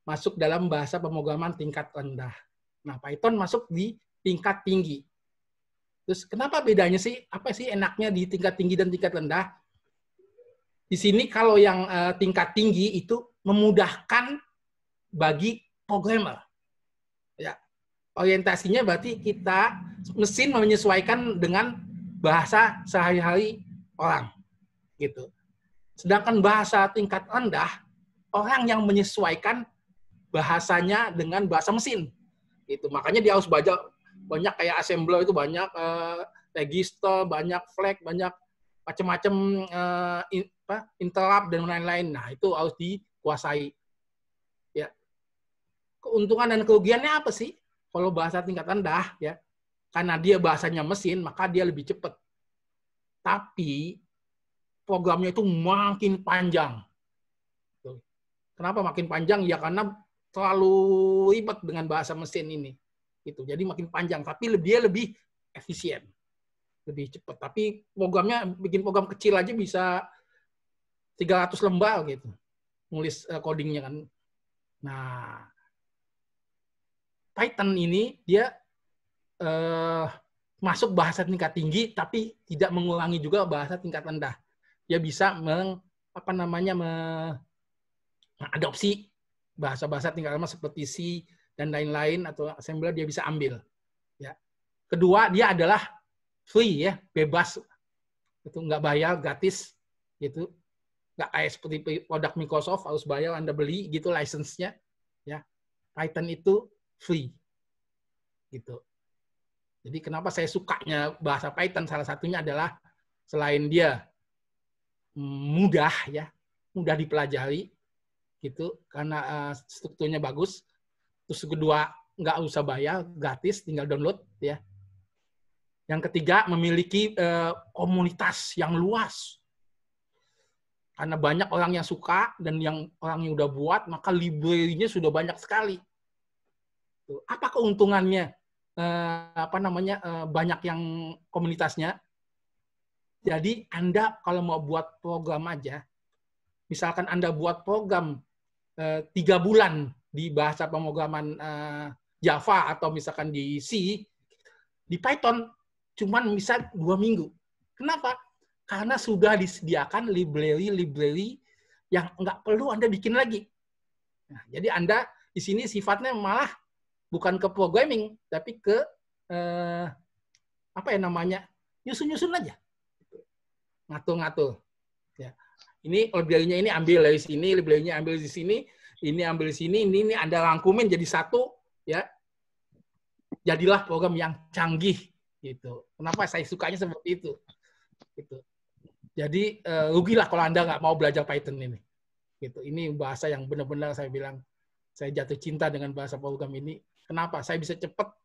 masuk dalam bahasa pemrograman tingkat rendah. Nah, Python masuk di tingkat tinggi. Terus kenapa bedanya sih? Apa sih enaknya di tingkat tinggi dan tingkat rendah? Di sini kalau yang tingkat tinggi itu memudahkan bagi programmer. Ya. Orientasinya berarti kita mesin menyesuaikan dengan bahasa sehari-hari orang. Gitu. Sedangkan bahasa tingkat rendah, orang yang menyesuaikan bahasanya dengan bahasa mesin. Gitu. Makanya dia harus baca banyak kayak assembler itu banyak register, banyak flag, banyak macam-macam interrupt dan lain-lain. Nah, itu harus dikuasai. Ya. Keuntungan dan kerugiannya apa sih? Kalau bahasa tingkat rendah ya, karena dia bahasanya mesin, maka dia lebih cepat. Tapi programnya itu makin panjang. Kenapa makin panjang? Ya karena terlalu ribet dengan bahasa mesin ini. Gitu. Jadi makin panjang, tapi dia lebih efisien. Lebih cepat. Tapi programnya, bikin program kecil aja bisa 300 lembar gitu. Nulis codingnya kan. Nah, Python ini dia masuk bahasa tingkat tinggi, tapi tidak mengurangi juga bahasa tingkat rendah. Dia bisa mengadopsi bahasa-bahasa tingkat rendah seperti C dan lain-lain atau assembler dia bisa ambil. Ya. Kedua, dia adalah free ya, bebas. Itu nggak bayar, gratis gitu. Nggak kayak seperti produk Microsoft harus bayar, Anda beli gitu license-nya. Ya. Python itu free. Gitu. Jadi kenapa saya sukanya bahasa Python, salah satunya adalah selain dia mudah ya, mudah dipelajari gitu karena strukturnya bagus. Terus kedua, nggak usah bayar, gratis, tinggal download ya. Yang ketiga, memiliki komunitas yang luas. Karena banyak orang yang suka dan yang orang yang udah buat, maka library-nya sudah banyak sekali. Apa keuntungannya? Banyak yang komunitasnya. Jadi Anda kalau mau buat program aja, misalkan Anda buat program 3 bulan di bahasa pemrograman Java atau misalkan di C, di Python cuman bisa 2 minggu. Kenapa? Karena sudah disediakan library yang nggak perlu Anda bikin lagi. Nah, jadi Anda di sini sifatnya malah bukan ke programming, tapi ke nyusun-nyusun aja, ngatur-ngatur. Ya. Ini library-nya ini ambil dari sini, library-nya ambil di sini, ini ambil di sini, ini Anda rangkumin jadi satu, ya. Jadilah program yang canggih, gitu. Kenapa saya sukanya seperti itu? Gitu. Jadi rugilah kalau Anda nggak mau belajar Python ini. Gitu. Ini bahasa yang benar-benar saya bilang saya jatuh cinta dengan bahasa program ini. Kenapa? Saya bisa cepat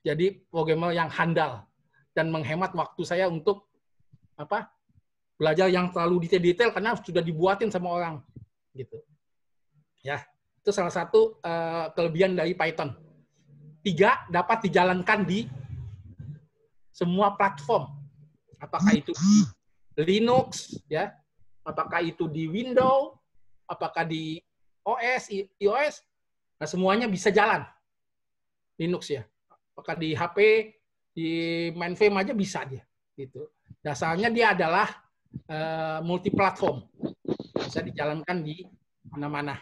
jadi programmer yang handal dan menghemat waktu saya untuk belajar yang terlalu detail-detail karena sudah dibuatin sama orang. Gitu. Ya, itu salah satu kelebihan dari Python. 3, dapat dijalankan di semua platform. Apakah itu di Linux, ya, apakah itu di Windows, apakah di OS, iOS, nah semuanya bisa jalan. Linux ya, apakah di HP, di mainframe aja bisa dia. Gitu. Dasarnya dia adalah multi-platform, bisa dijalankan di mana-mana.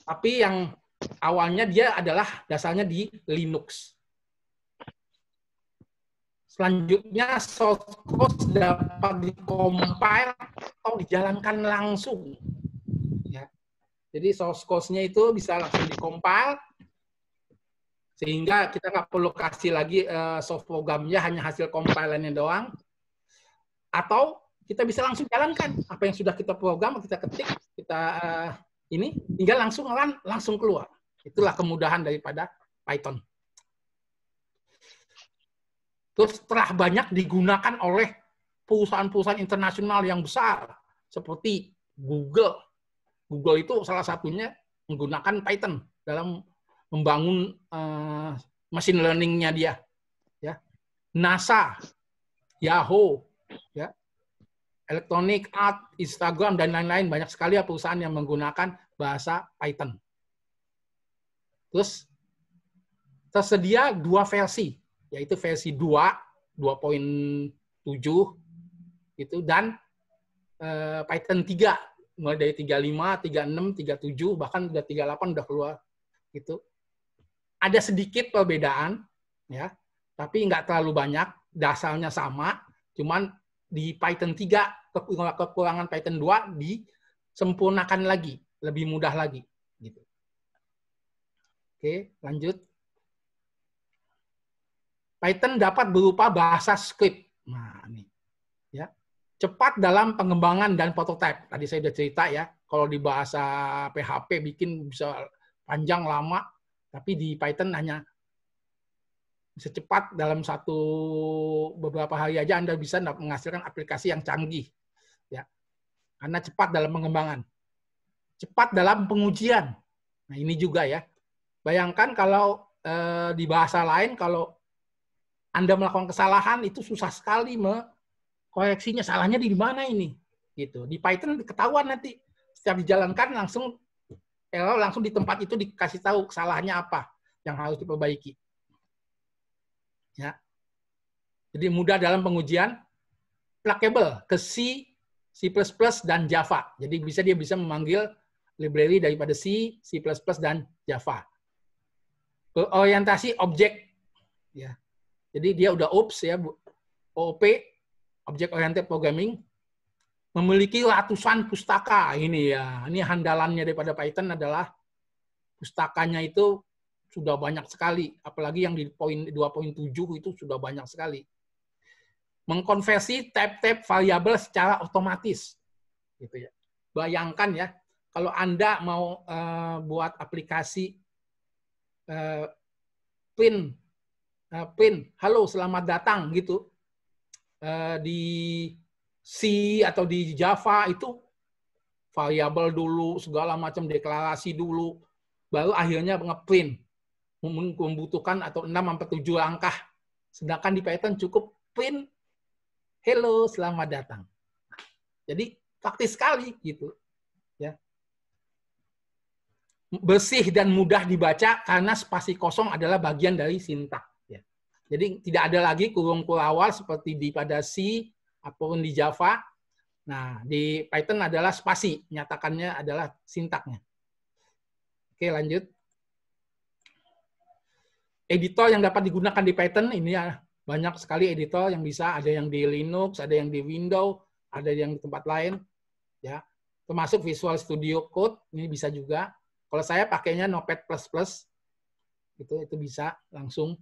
Tapi yang awalnya dia adalah dasarnya di Linux. Selanjutnya source code dapat dikompil atau dijalankan langsung. Ya. Jadi source code-nya itu bisa langsung dikompil sehingga kita nggak perlu kasih lagi soft programnya, hanya hasil compilannya doang. Atau kita bisa langsung jalankan apa yang sudah kita program, kita ketik, kita ini tinggal langsung keluar. Itulah kemudahan daripada Python. Terus telah banyak digunakan oleh perusahaan-perusahaan internasional yang besar seperti Google. Google itu salah satunya menggunakan Python dalam membangun machine learning-nya dia. Ya. NASA, Yahoo, ya. Electronic Arts, Instagram, dan lain-lain. Banyak sekali ya perusahaan yang menggunakan bahasa Python. Terus tersedia 2 versi, yaitu versi 2.7 gitu, dan Python 3, mulai dari 35, 36, 37, bahkan udah 38 udah keluar. Gitu. Ada sedikit perbedaan, ya, tapi nggak terlalu banyak, dasarnya sama, cuman di Python 3, kekurangan Python 2 disempurnakan lagi, lebih mudah lagi. Gitu. Oke, lanjut. Python dapat berupa bahasa script. Nah, ini. Ya. Cepat dalam pengembangan dan prototype. Tadi saya sudah cerita ya, kalau di bahasa PHP bikin bisa panjang lama, tapi di Python hanya bisa cepat dalam beberapa hari aja Anda bisa menghasilkan aplikasi yang canggih. Ya. Karena cepat dalam pengembangan. Cepat dalam pengujian. Nah, ini juga ya. Bayangkan kalau di bahasa lain, kalau Anda melakukan kesalahan, itu susah sekali koreksinya, salahnya di mana ini. Gitu. Di Python ketahuan nanti. Setiap dijalankan langsung di tempat itu dikasih tahu kesalahannya apa yang harus diperbaiki. Ya. Jadi mudah dalam pengujian, pluggable ke C, C++, dan Java. Jadi dia bisa memanggil library daripada C, C++, dan Java. Orientasi objek, ya. Jadi dia udah OOPS ya, OOP, Object Oriented Programming, memiliki ratusan pustaka. Ini ya, ini handalannya daripada Python adalah pustakanya itu sudah banyak sekali, apalagi yang di poin 2.7 itu sudah banyak sekali. Mengkonversi tab-tab variabel secara otomatis. Gitu ya. Bayangkan ya, kalau Anda mau buat aplikasi print, halo selamat datang gitu, di C atau di Java itu variabel dulu, segala macam deklarasi dulu, baru akhirnya ngeprint, membutuhkan atau 6-7 langkah. Sedangkan di Python cukup print, hello, selamat datang. Jadi praktis sekali gitu, ya. Bersih dan mudah dibaca karena spasi kosong adalah bagian dari sintaks. Ya. Jadi tidak ada lagi kurung-kurawal seperti pada C ataupun di Java. Nah, di Python adalah spasi, nyatakannya adalah sintaknya. Oke, lanjut. Editor yang dapat digunakan di Python, ini ya banyak sekali editor yang bisa, ada yang di Linux, ada yang di Windows, ada yang di tempat lain, ya. Termasuk Visual Studio Code, ini bisa juga. Kalau saya pakainya Notepad++, itu bisa langsung.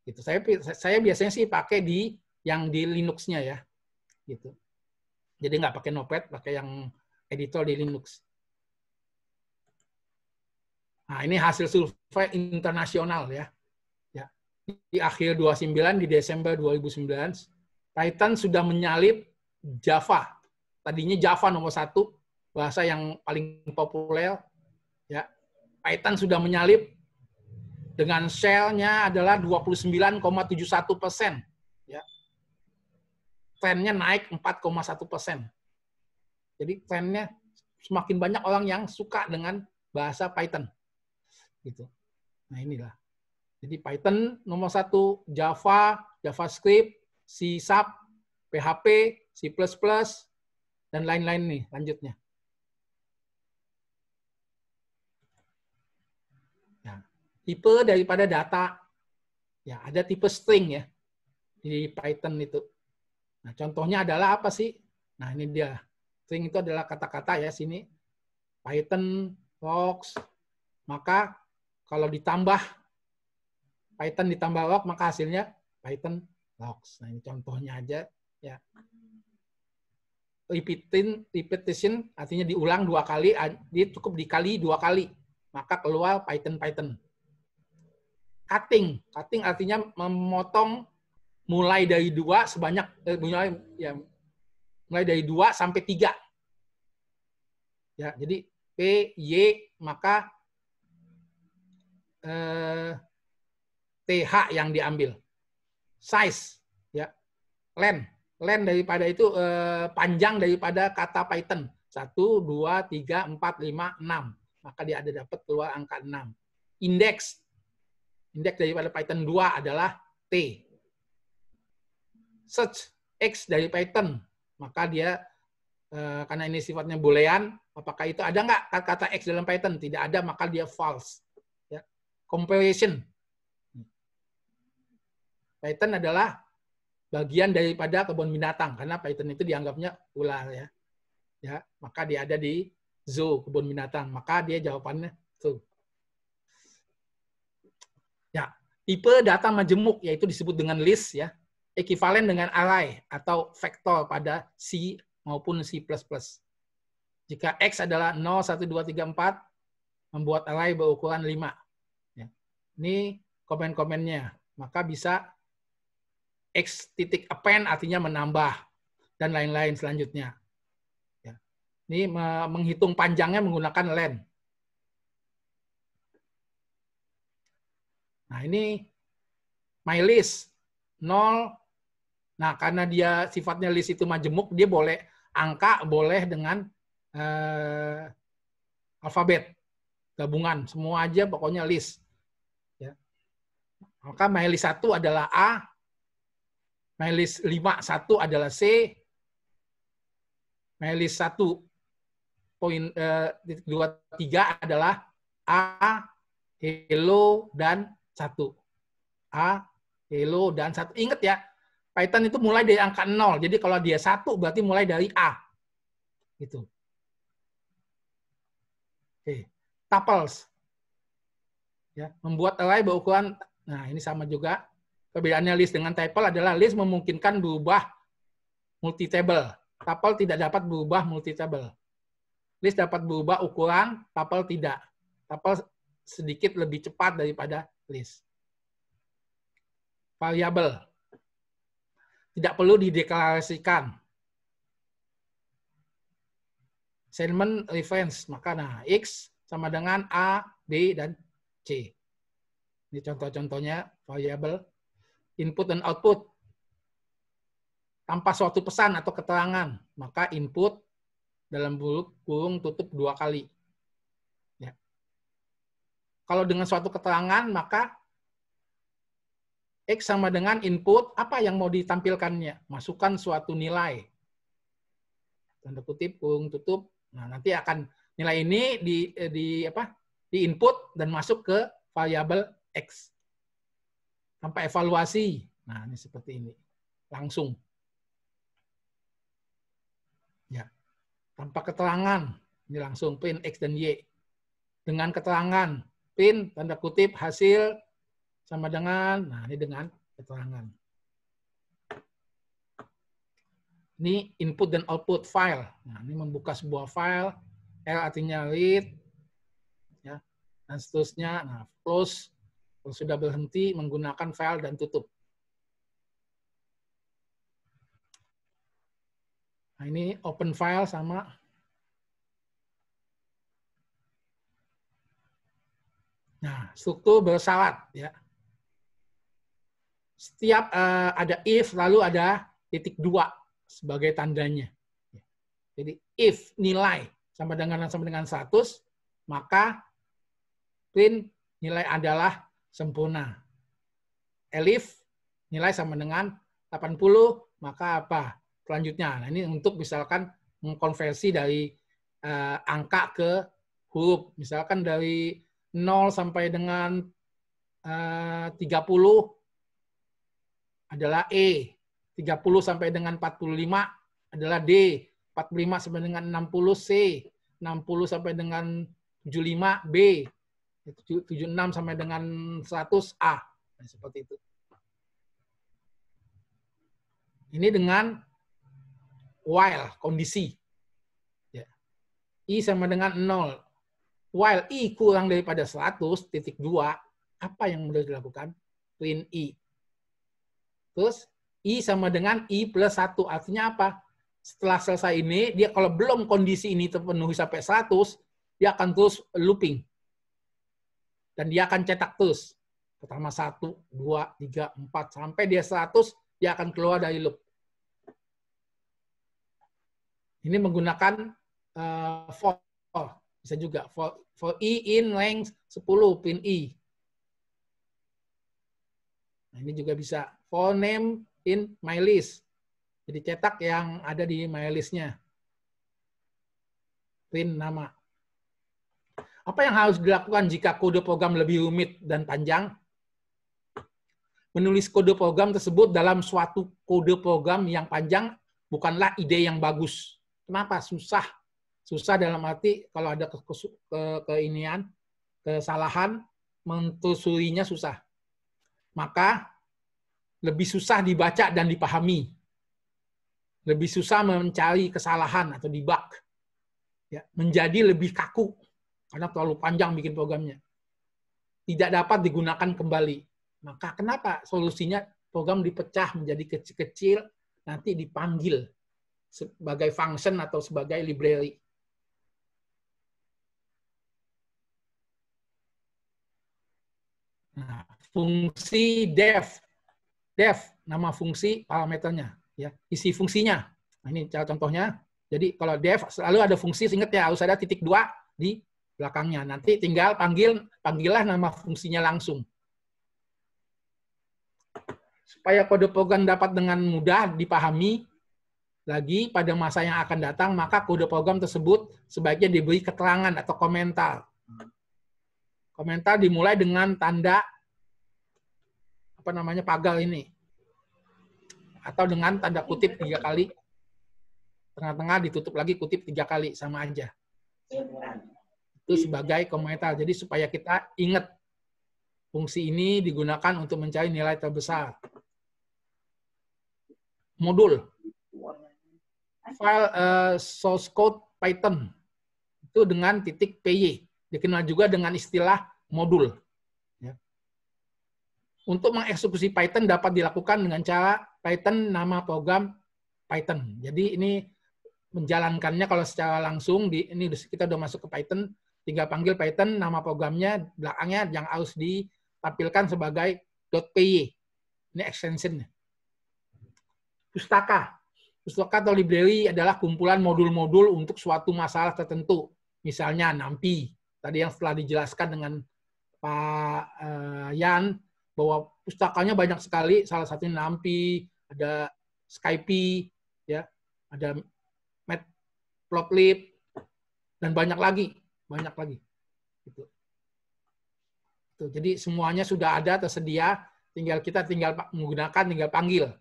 Gitu. Saya biasanya sih pakai yang di Linux-nya ya, gitu. Jadi nggak pakai Notepad, pakai yang editor di Linux. Nah, ini hasil survei internasional ya. Di akhir 29, di Desember 2009, Python sudah menyalip Java. Tadinya Java nomor 1, bahasa yang paling populer. Ya, Python sudah menyalip dengan share-nya adalah 29,71%. Ya. Trendnya naik 4,1%. Jadi trendnya semakin banyak orang yang suka dengan bahasa Python. Gitu. Nah inilah. Jadi Python nomor 1, Java, JavaScript, C#, PHP, C++, dan lain-lain nih lanjutnya. Ya. Tipe daripada data, ya ada tipe string ya di Python itu. Nah contohnya adalah apa sih? Nah ini dia. String itu adalah kata-kata ya sini. Python, logs, maka kalau ditambah Python ditambah log, maka hasilnya Python logs. Nah, ini contohnya aja. Ya. Repetition artinya diulang 2 kali, dia cukup dikali 2 kali. Maka keluar Python. Cutting artinya memotong mulai dari 2 sebanyak, mulai dari 2 sampai 3. Ya, jadi P, Y, maka TH yang diambil. Size, ya. Len daripada itu panjang daripada kata Python. 1, 2, 3, 4, 5, 6. Maka dia ada dapat keluar angka 6. Indeks daripada Python 2 adalah T. Search, X dari Python. Maka dia, karena ini sifatnya boolean, apakah itu ada nggak kata X dalam Python? Tidak ada, maka dia false. Ya. Comparison. Python adalah bagian daripada kebun binatang karena Python itu dianggapnya ular ya. Ya, maka dia ada di zoo, kebun binatang. Maka dia jawabannya zoo. Ya, tipe data majemuk yaitu disebut dengan list ya, ekuivalen dengan array atau vektor pada C maupun C++. Jika X adalah 0, 1, 2, 3, 4, membuat array berukuran 5. Ya. Ini komen-komennya. Maka bisa X.append artinya menambah, dan lain-lain selanjutnya. Ya. Ini menghitung panjangnya menggunakan len. Nah ini mylist 0. Nah karena dia sifatnya list itu majemuk, dia boleh angka, boleh dengan alfabet gabungan, semua aja pokoknya list. Ya. Maka mylist 1 adalah A. Mylist 5, 1 adalah C. Mylist 1.23 adalah A, hello, dan 1. A, hello, dan 1. Ingat ya, Python itu mulai dari angka 0. Jadi kalau dia 1 berarti mulai dari A. Gitu. Oke. Tuples. Ya, membuat array berukuran, nah ini sama juga. Perbedaannya list dengan tuple adalah list memungkinkan berubah multi-table. Tuple tidak dapat berubah multi-table. list dapat berubah ukuran, tuple tidak. Tuple sedikit lebih cepat daripada list. Variabel tidak perlu dideklarasikan. Assignment reference, maka nah X sama dengan A, B, dan C. Ini contoh-contohnya variabel input dan output. Tanpa suatu pesan atau keterangan, maka input dalam kurung tutup 2 kali. Ya. Kalau dengan suatu keterangan, maka X sama dengan input, apa yang mau ditampilkannya? Masukkan suatu nilai. Tanda kutip, kurung tutup. Nah, nanti akan nilai ini di input dan masuk ke variabel X. Tanpa evaluasi. Nah, ini seperti ini. Langsung. Ya. Tanpa keterangan. Ini langsung print X dan Y. Dengan keterangan, print, tanda kutip, hasil, sama dengan, nah ini dengan keterangan. Ini input dan output file. Nah, ini membuka sebuah file, L artinya read, ya, dan seterusnya. Nah, close, kalau sudah berhenti menggunakan file dan tutup. Nah, ini open file sama. Nah, struktur bersyarat, ya. Setiap ada if, lalu ada titik 2 sebagai tandanya. Jadi if nilai sama dengan 100, maka print nilai adalah sempurna. Elif nilai sama dengan 80, maka apa? Selanjutnya, nah ini untuk misalkan mengkonversi dari angka ke huruf. Misalkan dari 0 sampai dengan 30 adalah E, 30 sampai dengan 45 adalah D, 45 sampai dengan 60 C, 60 sampai dengan 75 B, 76 sampai dengan 100 A. Nah, seperti itu. Ini dengan while, kondisi. Ya. I sama dengan 0. While I kurang daripada 100, titik 2, apa yang boleh dilakukan? Print I. Terus I sama dengan I plus 1. Artinya apa? Setelah selesai ini, dia kalau belum kondisi ini terpenuhi sampai 100, dia akan terus looping. Dan dia akan cetak terus. Pertama 1, 2, 3, 4, sampai dia 100, dia akan keluar dari loop. Ini menggunakan for. Bisa juga. For I in length 10, print I. Nah, ini juga bisa. For name in my list. Jadi cetak yang ada di my list-nya. Print nama. Apa yang harus dilakukan jika kode program lebih rumit dan panjang? Menulis kode program tersebut dalam suatu kode program yang panjang bukanlah ide yang bagus. Kenapa? Susah. Susah dalam arti kalau ada kesalahan, mentelusurinya susah. Maka lebih susah dibaca dan dipahami. Lebih susah mencari kesalahan atau debug. Ya, menjadi lebih kaku karena terlalu panjang bikin programnya. Tidak dapat digunakan kembali. Maka kenapa solusinya program dipecah menjadi kecil-kecil, nanti dipanggil sebagai function atau sebagai library. Nah, fungsi def. Def, nama fungsi parameternya, ya, isi fungsinya. Nah, ini cara contohnya. Jadi kalau def selalu ada fungsi, ingat ya, harus ada titik 2 di belakangnya. Nanti tinggal panggillah nama fungsinya langsung. Supaya kode program dapat dengan mudah dipahami lagi pada masa yang akan datang, maka kode program tersebut sebaiknya diberi keterangan atau komentar. Komentar dimulai dengan tanda pagar ini, atau dengan tanda kutip 3 kali, tengah-tengah ditutup lagi kutip 3 kali, sama aja. Itu sebagai komentar. Jadi supaya kita ingat fungsi ini digunakan untuk mencari nilai terbesar. Modul. File source code Python. itu dengan titik PY. Dikenal juga dengan istilah modul. Ya. Untuk mengeksekusi Python dapat dilakukan dengan cara Python nama program Python. Jadi ini menjalankannya kalau secara langsung, ini kita udah masuk ke Python, tinggal panggil Python, nama programnya, belakangnya yang harus ditampilkan sebagai .py. Ini extension-nya. Pustaka. Pustaka atau library adalah kumpulan modul-modul untuk suatu masalah tertentu. Misalnya NumPy. Tadi yang setelah dijelaskan dengan Pak Yan, bahwa pustakanya banyak sekali. Salah satunya NumPy, ada SciPy, ya, ada Matplotlib, dan banyak lagi. Gitu. Jadi semuanya sudah ada, tersedia. Kita tinggal menggunakan, tinggal panggil.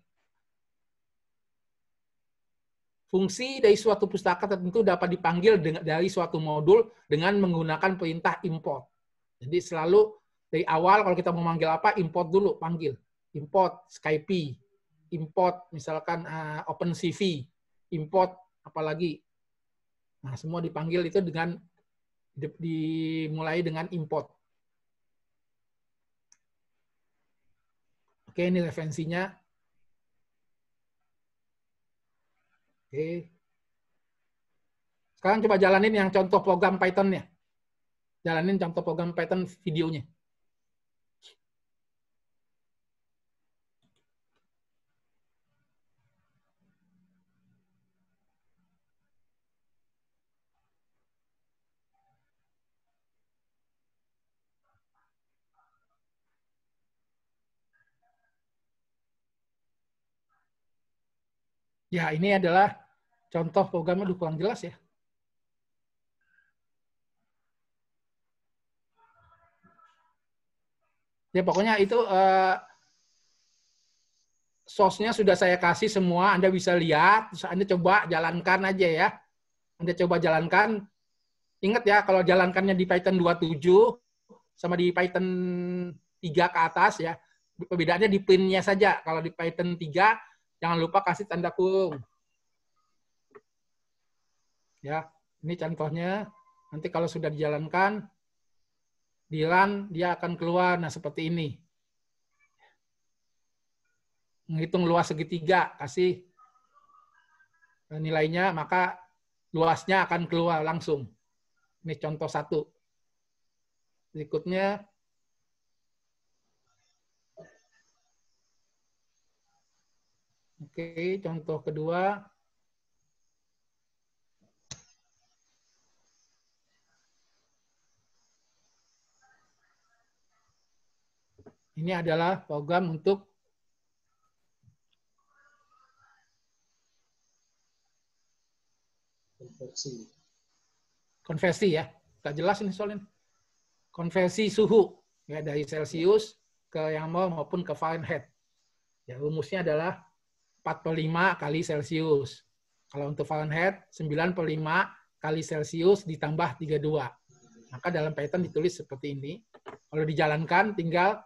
Fungsi dari suatu pustaka tertentu dapat dipanggil dari suatu modul dengan menggunakan perintah import. Jadi selalu dari awal kalau kita mau manggil apa, import dulu, panggil. Import SciPy, import misalkan OpenCV, import apalagi. Nah, semua dipanggil itu dengan dimulai dengan import. Oke, ini referensinya. Oke. Sekarang coba jalanin yang contoh program Python-nya. Jalanin contoh program Python videonya. Ya, ini adalah contoh programnya, kurang jelas ya. Ya, pokoknya itu source-nya sudah saya kasih semua, Anda bisa lihat, terus Anda coba jalankan aja ya. Anda coba jalankan. Ingat ya, kalau jalankannya di Python 27 sama di Python 3 ke atas ya, perbedaannya di print-nya saja. Kalau di Python 3, jangan lupa kasih tanda kurung. Ya, ini contohnya. Nanti kalau sudah dijalankan, di run, dia akan keluar. Nah, seperti ini. Menghitung luas segitiga, kasih nilainya, maka luasnya akan keluar langsung. Ini contoh 1. Berikutnya, oke, contoh kedua. Ini adalah program untuk konversi ya. Nggak jelas ini soalnya. Konversi suhu ya, dari Celsius ke yang maupun ke Fahrenheit. Ya, rumusnya adalah 4/5 kali Celsius. Kalau untuk Fahrenheit, 9/5 kali Celsius ditambah 32. Maka dalam Python ditulis seperti ini. Kalau dijalankan, tinggal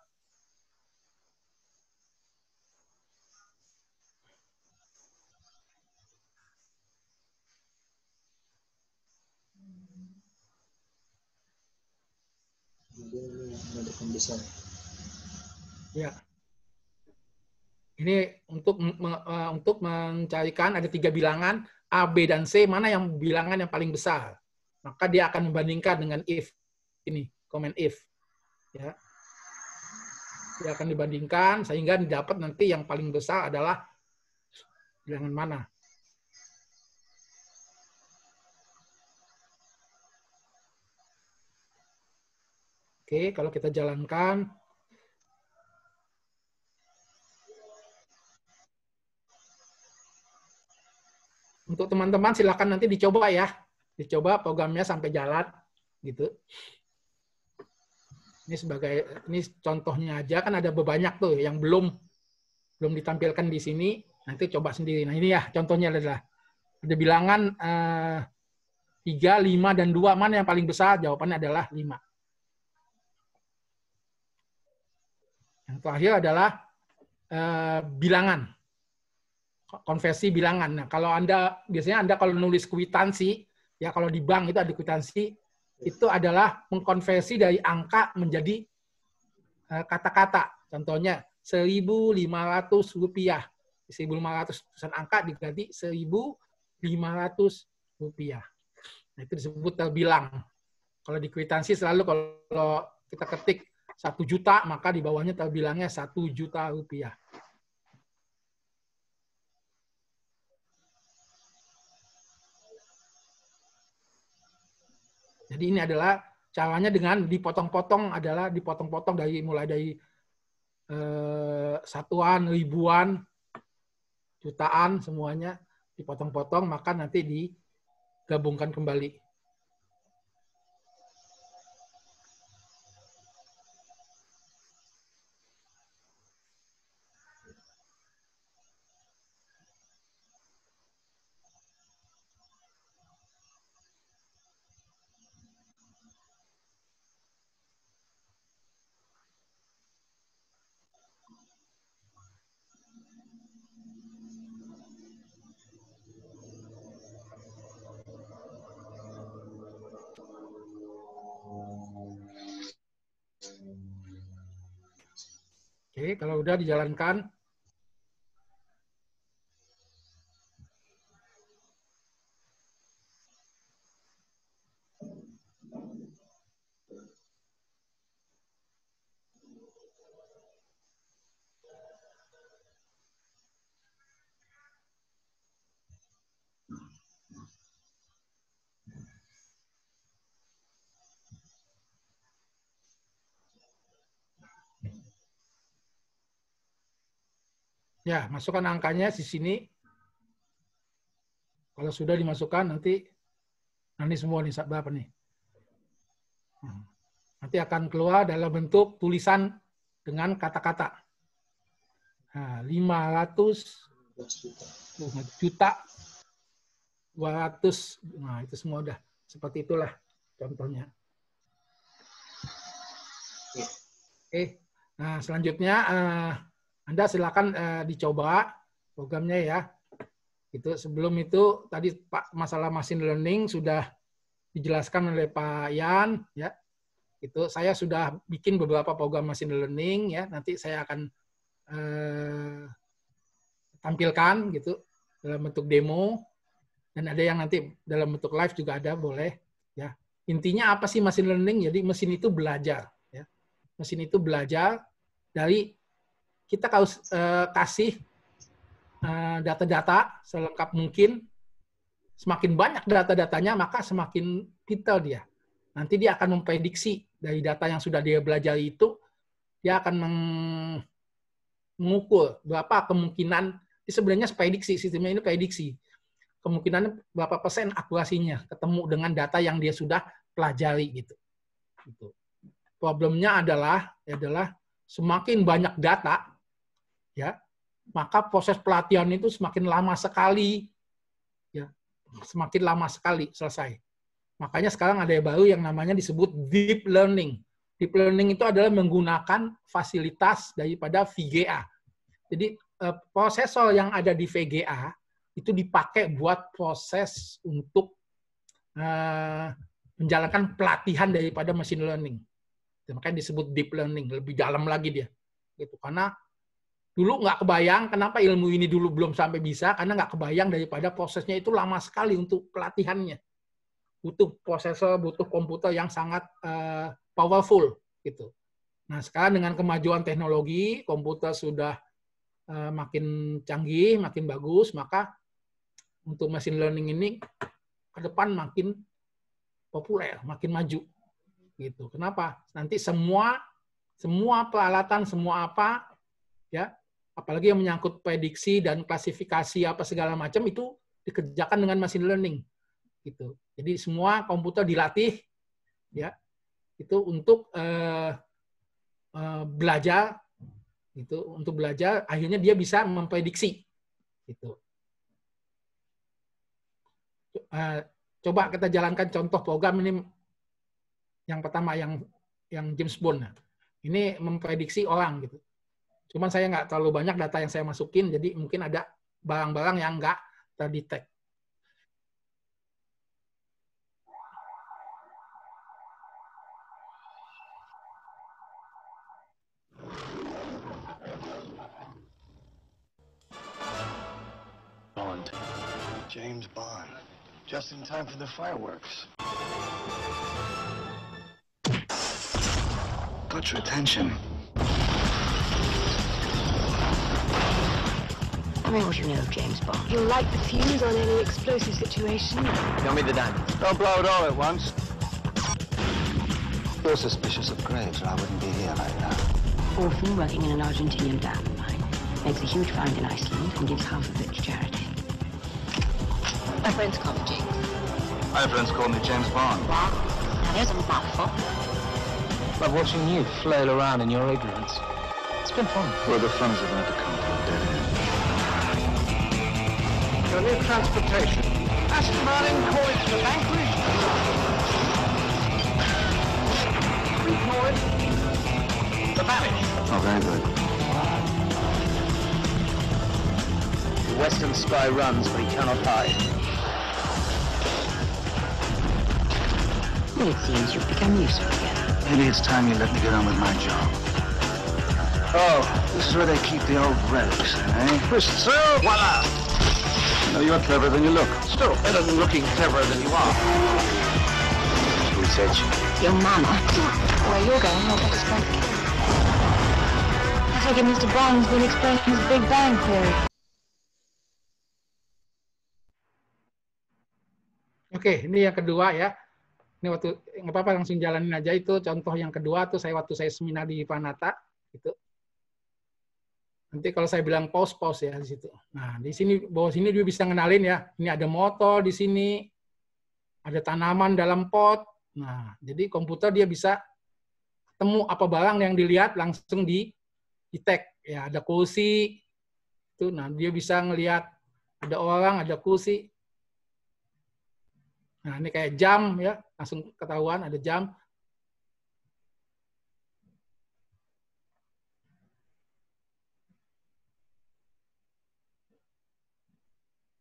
ya. Ini untuk mencarikan ada 3 bilangan A, B, dan C, mana yang bilangan yang paling besar. Maka dia akan membandingkan dengan if. Ini, comment if. Ya. Dia akan dibandingkan sehingga didapat nanti yang paling besar adalah bilangan mana. Oke, kalau kita jalankan, untuk teman-teman silakan nanti dicoba ya, dicoba programnya sampai jalan, gitu. Ini contohnya aja, kan ada banyak tuh yang belum ditampilkan di sini. Nanti coba sendiri. Nah ini ya contohnya adalah ada bilangan 3, 5, dan 2, mana yang paling besar? Jawabannya adalah 5. Yang terakhir adalah bilangan, konversi bilangan. Nah, kalau biasanya Anda kalau nulis kwitansi, Ya, kalau di bank itu ada kwitansi, itu adalah mengkonversi dari angka menjadi kata-kata. Contohnya 1.500 rupiah. 1.500 tulisan angka diganti 1.500 rupiah. Nah, itu disebut terbilang. Kalau di kwitansi selalu kalau kita ketik 1 juta, maka di bawahnya terbilangnya 1 juta rupiah. Jadi ini adalah caranya dengan dipotong-potong, adalah dipotong-potong mulai dari satuan, ribuan, jutaan, semuanya dipotong-potong, maka nanti digabungkan kembali. Oke, kalau udah dijalankan, ya, masukkan angkanya di sini. Kalau sudah dimasukkan, nanti semua nih, berapa nih? Nanti akan keluar dalam bentuk tulisan dengan kata-kata. Nah, 500 juta 200. Nah, itu semua udah seperti itulah contohnya. Oke. Nah, selanjutnya Anda silakan dicoba programnya ya. Itu sebelum itu tadi Pak, masalah machine learning sudah dijelaskan oleh Pak Yan ya. Itu saya sudah bikin beberapa program machine learning ya. Nanti saya akan tampilkan gitu dalam bentuk demo, dan ada yang nanti dalam bentuk live juga ada, boleh ya. Intinya apa sih machine learning? Jadi mesin itu belajar ya. Mesin itu belajar dari kita kasih data-data selengkap mungkin. Semakin banyak data-datanya, maka semakin pintar dia. Nanti dia akan memprediksi dari data yang sudah dia belajar itu, dia akan mengukur berapa kemungkinan. Sebenarnya prediksi, sistemnya ini prediksi. Kemungkinan berapa persen akurasinya ketemu dengan data yang dia sudah pelajari gitu. Problemnya adalah semakin banyak data, ya, maka proses pelatihan itu semakin lama sekali. Semakin lama sekali selesai. Makanya sekarang ada yang baru yang namanya disebut deep learning. Deep learning itu adalah menggunakan fasilitas daripada VGA. Jadi prosesor yang ada di VGA itu dipakai buat proses untuk menjalankan pelatihan daripada machine learning. Makanya disebut deep learning, lebih dalam lagi dia. Gitu. Karena dulu nggak kebayang kenapa ilmu ini dulu belum sampai bisa, karena nggak kebayang daripada prosesnya itu lama sekali untuk pelatihannya. Butuh prosesor, butuh komputer yang sangat powerful gitu. Nah, sekarang dengan kemajuan teknologi, komputer sudah makin canggih, makin bagus, maka untuk machine learning ini ke depan makin populer, makin maju. Gitu. Kenapa? Nanti semua peralatan, semua apa ya, apalagi yang menyangkut prediksi dan klasifikasi apa segala macam itu dikerjakan dengan machine learning gitu. Jadi semua komputer dilatih ya itu untuk belajar gitu, untuk belajar akhirnya dia bisa memprediksi gitu. Coba kita jalankan contoh program ini. Yang pertama yang James Bond. Ini memprediksi orang gitu. Cuman saya nggak terlalu banyak data yang saya masukin, jadi mungkin ada barang-barang yang nggak terdetek. James Bond. Just in time for the fireworks. Got your attention. I mean, what do you know of James Bond? He'll light the fuse on any explosive situation. Show me the diamonds. Don't blow it all at once. You're suspicious of Graves, or I wouldn't be here right now. Orphan working in an Argentinian diamond mine. Makes a huge find in Iceland and gives half of it to charity. My friends call me James. My friends call me James Bond. Wow. Now there's a mouthful. Love watching you flail around in your ignorance. It's been fun. Well, the fun's about to come to a dead end. Your new transportation. Aston Martin, call it the Vanquish. We call it the Vanish. Oh, very good. The Western spy runs, but he cannot hide. Well, it seems you've become useful again. Maybe it's time you let me get on with my job. Oh, this is where they keep the old relics, eh? Twist, sir, voila! No, you're cleverer than you look. Still better than looking cleverer than you are. Who said you? Your mama. Where you're going, you'll get straight killed. I take it Mr. Bond's been explaining his Big Bang theory. Oke, ini yang kedua ya. Ini waktu nggak apa-apa langsung jalanin aja itu. Contoh yang kedua tuh waktu saya seminar di Panata gitu. Nanti kalau saya bilang pause ya di situ. Nah, di sini bawah sini dia bisa ngenalin ya. Ini ada motor di sini. Ada tanaman dalam pot. Nah, jadi komputer dia bisa ketemu apa barang yang dilihat langsung di tag ya, ada kursi. Itu nah dia bisa ngelihat ada orang, ada kursi. Nah, ini kayak jam ya, langsung ketahuan ada jam.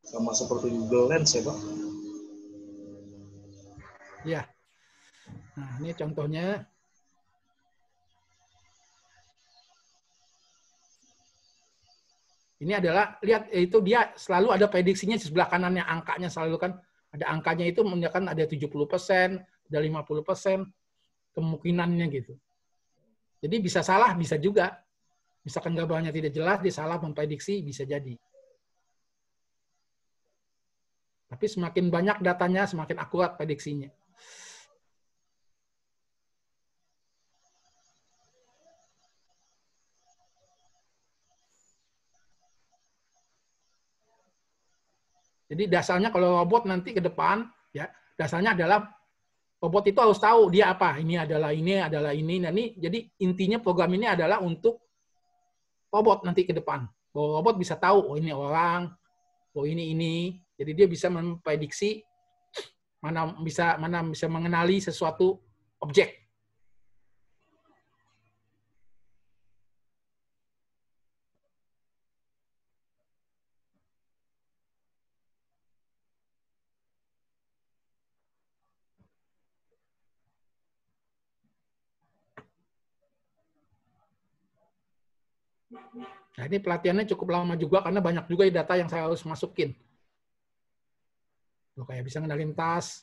Sama seperti Google Lens ya, Pak? Ya. Nah, ini contohnya. Ini adalah, lihat, itu dia selalu ada prediksinya di sebelah kanannya, angkanya selalu kan, ada angkanya itu menunjukkan ada 70%, ada 50%, kemungkinannya gitu. Jadi bisa salah, bisa juga. Misalkan gambarnya tidak jelas, dia salah memprediksi, bisa jadi. Tapi semakin banyak datanya, semakin akurat prediksinya. Jadi dasarnya kalau robot nanti ke depan, ya dasarnya adalah robot itu harus tahu dia apa. Ini adalah ini, adalah ini. Nah, ini jadi intinya program ini adalah untuk robot nanti ke depan. Bahwa robot bisa tahu, oh ini orang, oh ini. Jadi dia bisa memprediksi mana bisa mengenali sesuatu objek. Nah, ini pelatihannya cukup lama juga karena banyak juga data yang saya harus masukin. Loh, kayak bisa ngenalin tas.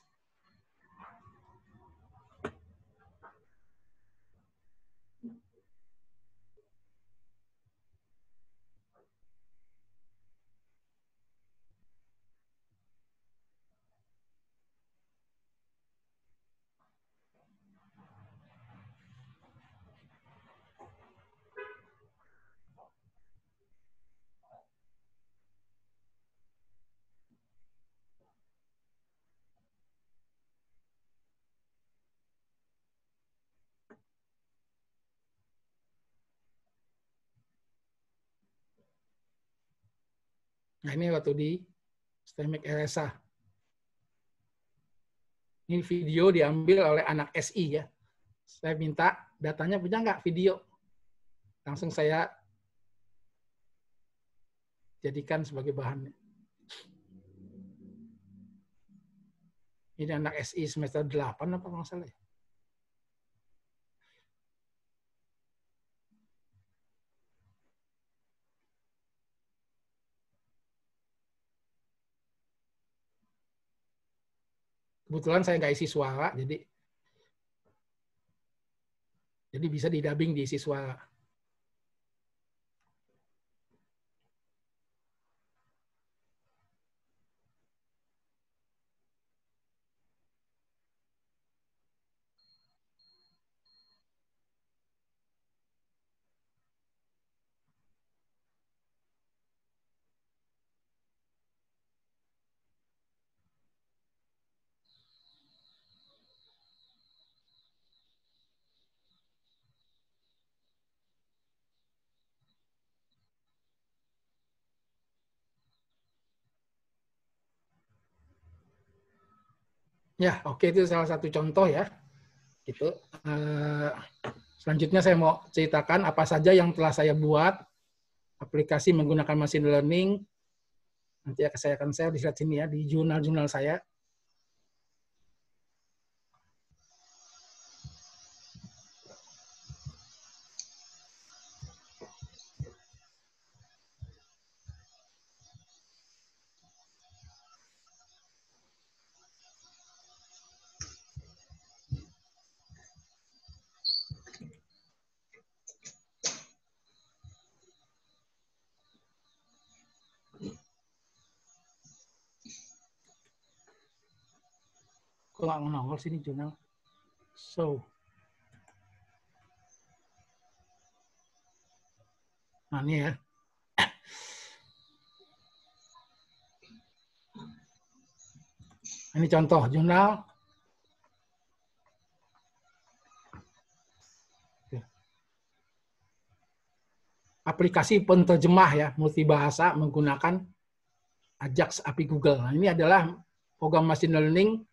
Nah, ini waktu di Systemic RSA. Ini video diambil oleh anak SI ya. Saya minta datanya punya nggak video. Langsung saya jadikan sebagai bahannya. Ini anak SI semester 8 apa nggak salah ya? Kebetulan saya nggak isi suara, jadi bisa di-dubbing diisi suara. Ya, oke, itu salah satu contoh ya. Gitu. Selanjutnya saya mau ceritakan apa saja yang telah saya buat aplikasi menggunakan machine learning. Nanti saya akan share di slide sini ya, di jurnal-jurnal saya. Kok nggak nongol sini jurnal? So, nah ini ya. Ini contoh jurnal. Aplikasi penerjemah ya, multibahasa menggunakan Ajax API Google. Nah, ini adalah program machine learning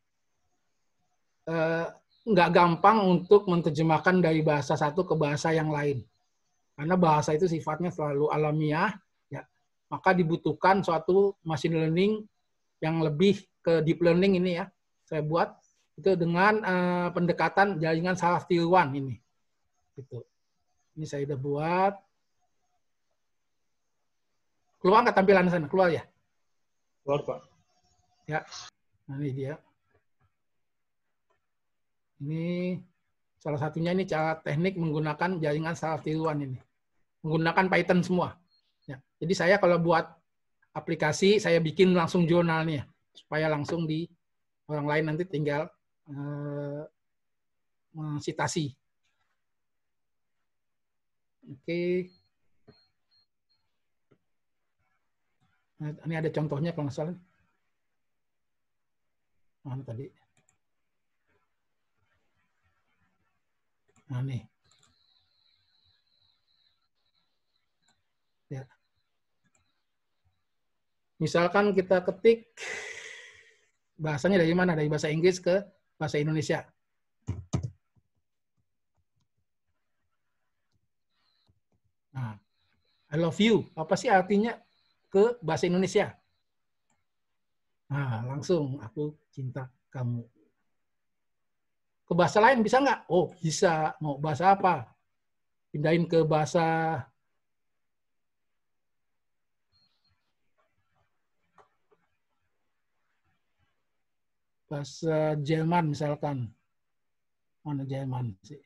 nggak gampang untuk menerjemahkan dari bahasa satu ke bahasa yang lain. Karena bahasa itu sifatnya selalu alamiah, ya, maka dibutuhkan suatu machine learning yang lebih ke deep learning ini ya. Saya buat itu dengan pendekatan jaringan saraf tiruan ini. Gitu. Ini saya udah buat. Keluar nggak tampilan sana? Keluar ya? Keluar, Pak. Ya, nah ini dia. Ini salah satunya ini cara teknik menggunakan jaringan saraf tiruan ini. Menggunakan Python semua. Ya, jadi saya kalau buat aplikasi, saya bikin langsung jurnalnya. Supaya langsung di orang lain nanti tinggal mensitasi. Oke. Nah, ini ada contohnya kalau nggak salah. Mana tadi? Nah, nih. Ya. Misalkan kita ketik bahasanya dari mana? Dari bahasa Inggris ke bahasa Indonesia. Nah, I love you. Apa sih artinya ke bahasa Indonesia? Nah, langsung aku cinta kamu. Ke bahasa lain bisa nggak? Oh, bisa. Mau bahasa apa? Pindahin ke bahasa Jerman misalkan. Mana Jerman sih?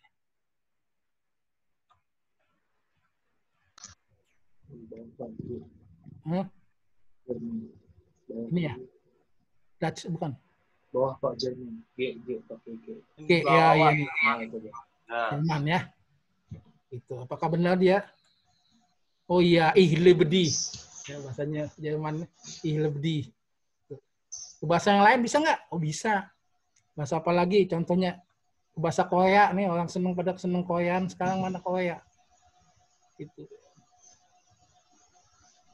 Ini ya? Dutch bukan? Bawah Pak Jerman. G pakai G. G ya. Nah, itu dia. Jerman ya. Itu apakah benar dia? Oh iya, ich liebe dich. Ya, bahasanya Jerman, ich liebe dich. Bahasa yang lain bisa nggak? Oh bisa. Bahasa apa lagi? Contohnya bahasa Korea nih, orang pada seneng Koreaan. Sekarang mana Korea? Itu.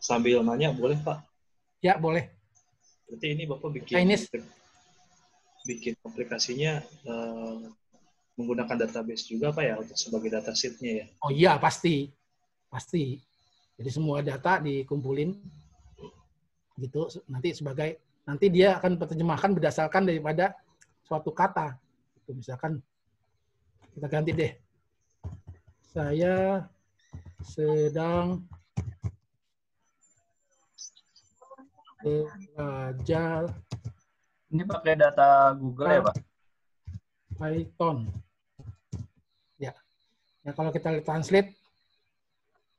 Sambil nanya boleh Pak? Ya boleh. Berarti ini Bapak bikin aplikasinya menggunakan database juga Pak ya untuk sebagai dataset-nya ya? Oh iya pasti. Jadi semua data dikumpulin gitu. Nanti dia akan terjemahkan berdasarkan daripada suatu kata. Itu misalkan kita ganti deh. Saya sedang belajar Ini pakai data Google ya, Pak? Python. Ya. Ya kalau kita translate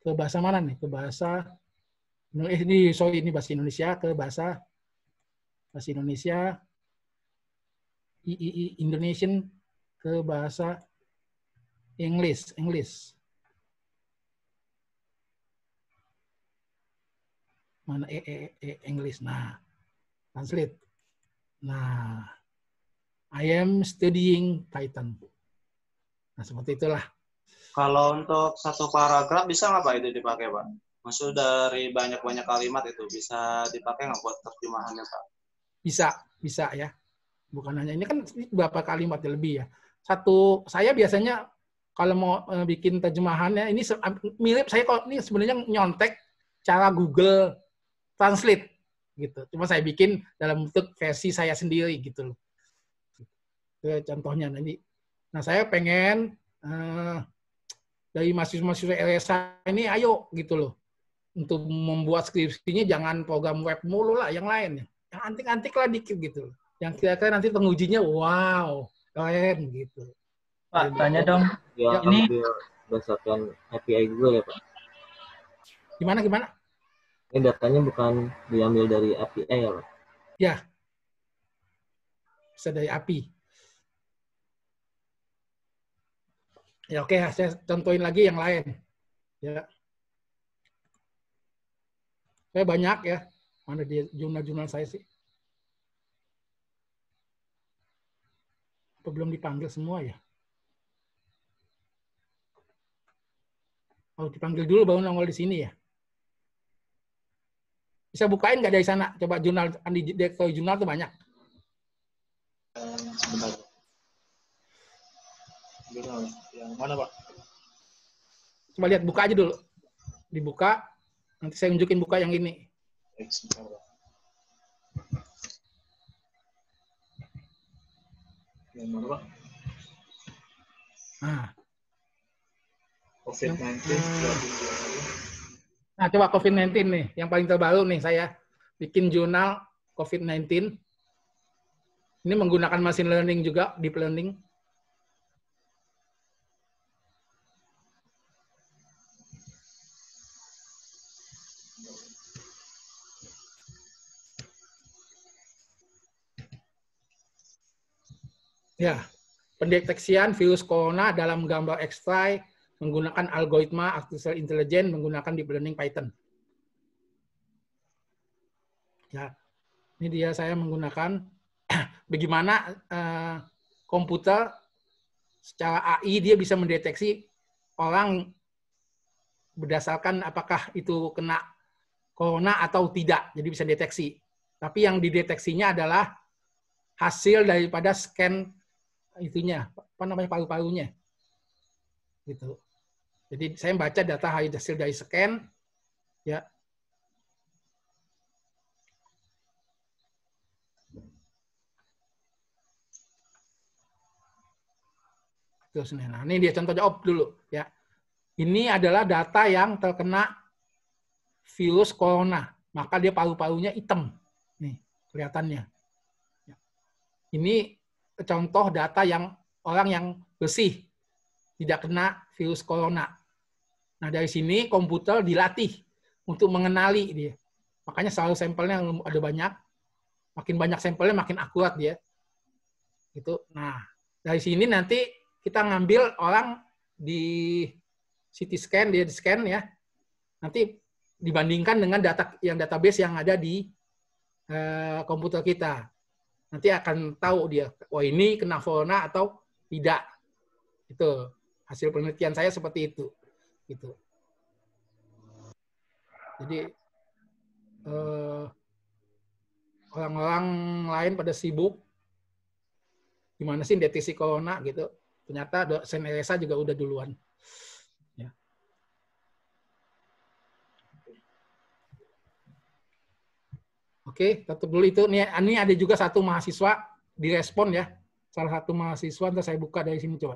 ke bahasa mana nih? Ke bahasa ini bahasa Indonesia ke bahasa Indonesia Indonesian ke bahasa English. Mana English. Nah, translate. Nah, I am studying Python. Nah, seperti itulah. Kalau untuk satu paragraf bisa nggak Pak itu dipakai Pak? Maksud dari banyak-banyak kalimat itu bisa dipakai nggak buat terjemahannya Pak? Bisa ya. Bukan hanya ini kan berapa kalimat lebih ya. Saya biasanya kalau mau bikin terjemahannya ini mirip saya kalau ini sebenarnya nyontek cara Google Translate gitu. Cuma saya bikin dalam bentuk versi saya sendiri gitu loh. Itu contohnya nanti. Nah, saya pengen dari mahasiswa LSA ini ayo gitu loh. Untuk membuat skripsinya jangan program web mulu lah, yang lain. Yang antik-antik lah dikit gitu loh. Yang kira-kira nanti pengujinya wow, keren gitu. Pak, tanya dong. Ya, Ini berdasarkan API Google ya, Pak? Gimana? Ini datanya bukan diambil dari API ya, Pak? Ya. Bisa dari API. Ya oke, saya contohin lagi yang lain. Ya. Saya banyak ya. Mana di jurnal-jurnal saya sih? Apa belum dipanggil semua ya? Oh, dipanggil dulu baru nongol di sini ya. Bisa bukain nggak dari sana? Coba jurnal, di direktori jurnal tuh banyak. Sebentar. Jurnal yang mana Pak? Coba lihat, buka aja dulu. Dibuka, nanti saya tunjukin buka yang ini. Sebentar Pak. Yang mana Pak? Nah. COVID-19. Nah, coba COVID-19 nih, yang paling terbaru nih saya bikin jurnal COVID-19. Ini menggunakan machine learning juga, deep learning. Ya, pendeteksian virus corona dalam gambar X-ray menggunakan algoritma artificial intelligence menggunakan deep learning Python. Ya, ini dia saya menggunakan bagaimana komputer secara AI dia bisa mendeteksi orang berdasarkan apakah itu kena corona atau tidak. Jadi bisa deteksi. Tapi yang dideteksinya adalah hasil daripada scan itunya, apa namanya, paru-parunya. Gitu. Jadi saya baca data hasil dari scan, ya. Terus nah ini dia contoh jawab dulu, ya. Ini adalah data yang terkena virus corona, maka dia paru-parunya hitam, nih kelihatannya. Ini contoh data yang orang yang bersih, tidak kena virus corona. Nah, dari sini komputer dilatih untuk mengenali dia. Makanya selalu sampelnya ada banyak. Makin banyak sampelnya, makin akurat dia. Gitu. Nah, dari sini nanti kita ngambil orang di CT scan, dia di scan ya. Nanti dibandingkan dengan database yang ada di komputer kita. Nanti akan tahu dia, oh ini kena corona atau tidak. Itu hasil penelitian saya seperti itu. Gitu. Jadi orang-orang lain pada sibuk gimana sih deteksi corona gitu. Ternyata dosen LSA juga udah duluan. Ya. Oke, tutup dulu itu. Ini ada juga satu mahasiswa direspon ya. Salah satu mahasiswa, nanti saya buka dari sini coba.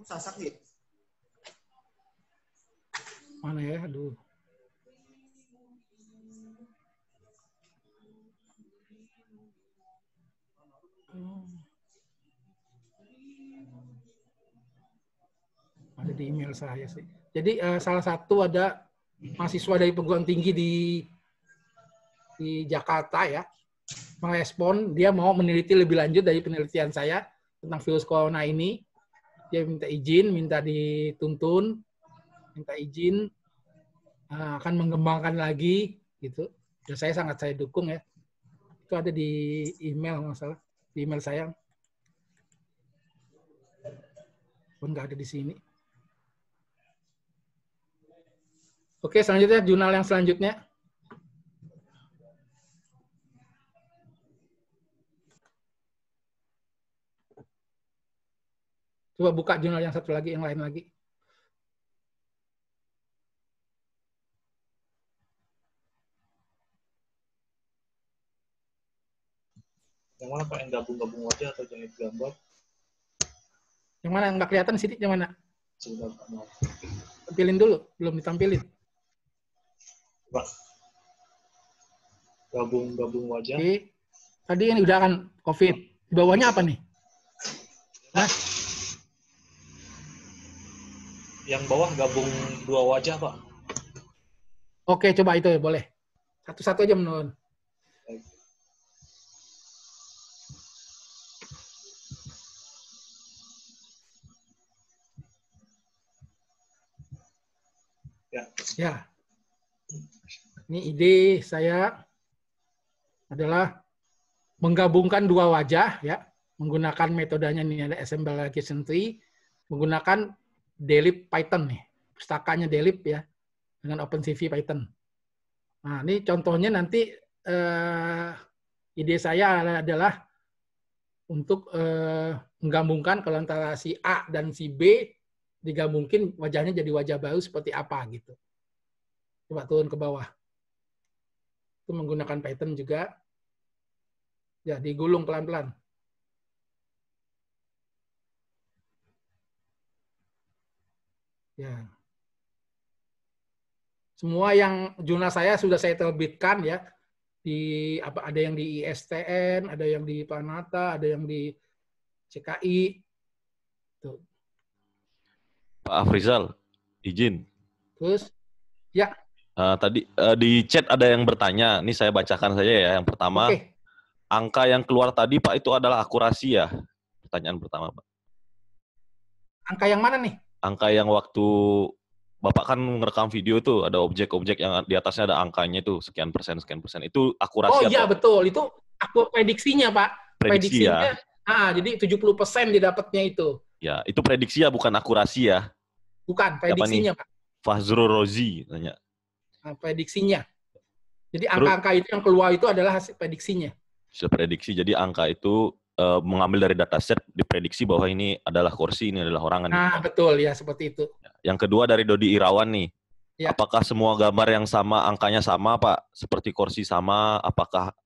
Sasak dia. Mana ya? Aduh. Ada di email saya sih. Jadi salah satu ada mahasiswa dari perguruan tinggi di Jakarta ya, merespon dia mau meneliti lebih lanjut dari penelitian saya tentang virus corona ini. Dia minta izin, minta dituntun, minta izin, akan mengembangkan lagi gitu. Dan saya dukung ya. Itu ada di email masalah, di email saya. Pun nggak ada di sini. Oke, selanjutnya jurnal yang selanjutnya. Coba buka jurnal yang satu lagi, yang lain lagi. Yang mana Pak, yang gabung-gabung wajah atau jahit gambar? Yang mana yang nggak kelihatan sih, yang mana? Sebentar, Pak. Maaf. Tampilin dulu, belum ditampilin. Pak, gabung-gabung wajah. Oke. Tadi ini udah kan COVID. Di bawahnya apa nih? Hah? Yang bawah gabung dua wajah, Pak. Oke, coba itu ya, boleh. Satu-satu aja menurun. Ya. Ini ide saya adalah menggabungkan dua wajah ya, menggunakan metodenya ini ada assemblage tree, menggunakan Delip Python nih, pustakanya Delip ya, dengan OpenCV Python. Nah, ini contohnya nanti ide saya adalah untuk menggabungkan kalau antara si A dan si B digabungin wajahnya jadi wajah baru seperti apa gitu. Coba turun ke bawah. Itu menggunakan Python juga. Ya, digulung pelan-pelan. Ya. Semua yang jurnal saya sudah saya terbitkan ya. Ada yang di ISTN, ada yang di Panata, ada yang di CKI. Tuh. Pak Afrizal, izin. Terus, ya. Tadi di chat ada yang bertanya, ini saya bacakan saja ya. Yang pertama, angka yang keluar tadi Pak itu adalah akurasi ya? Pertanyaan pertama Pak. Angka yang mana nih? Angka yang waktu Bapak kan ngerekam video tuh, ada objek-objek yang di atasnya ada angkanya tuh, sekian persen. Itu akurasi Oh iya atau? betul, itu aku prediksinya Pak. Prediksi Prediksinya, ya? Jadi 70% didapatnya itu. Ya, itu prediksi ya, bukan akurasi ya? Bukan, prediksinya Pak. Fazrul Rozi tanya. Prediksinya. Jadi angka-angka itu yang keluar itu adalah hasil prediksinya. Hasil prediksi, jadi angka itu mengambil dari dataset, diprediksi bahwa ini adalah kursi, ini adalah orang. Nah, betul ya, seperti itu. Yang kedua dari Dodi Irawan nih. Ya. Apakah semua gambar yang sama, angkanya sama Pak? Seperti kursi sama, apakah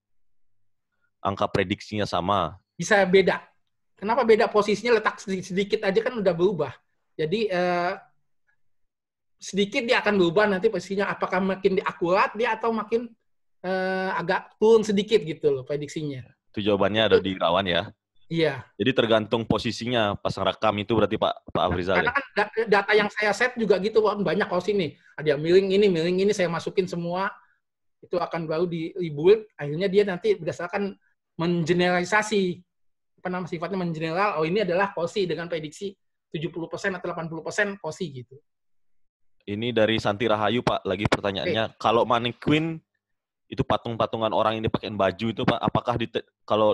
angka prediksinya sama? Bisa beda. Kenapa beda? Posisinya letak sedikit aja kan udah berubah. Jadi sedikit dia akan berubah nanti posisinya, apakah makin akurat dia atau makin agak turun sedikit gitu loh prediksinya. Itu jawabannya ada di Irawan ya? Iya. Jadi tergantung posisinya pas rekam itu berarti Pak Afrizal. Karena kan data yang saya set juga gitu, banyak kalau sini. Ada yang miring ini saya masukin semua, itu akan baru di-build, akhirnya dia nanti berdasarkan mengeneralisasi, sifatnya mengeneral, oh ini adalah kosi dengan prediksi 70% atau 80% kosi gitu. Ini dari Santi Rahayu Pak, lagi pertanyaannya, kalau mannequin itu patung-patungan orang yang dipakein baju itu Pak, apakah kalau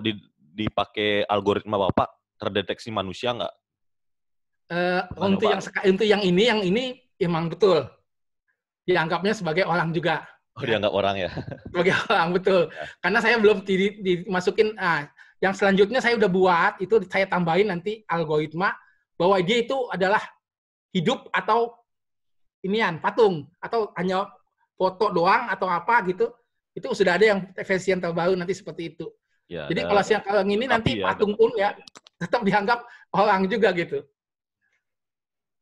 dipakai algoritma Bapak terdeteksi manusia nggak? Untuk yang ini emang betul dianggapnya sebagai orang juga. Oh, dianggap orang ya? Sebagai orang, betul. Ya. Karena saya belum dimasukin. Yang selanjutnya saya udah buat, itu saya tambahin nanti algoritma bahwa dia itu adalah hidup atau patung atau hanya foto doang atau apa gitu. Itu sudah ada yang versi yang terbaru nanti seperti itu. Ya, jadi kalau yang ini nanti patung pun ya tetap dianggap orang juga gitu.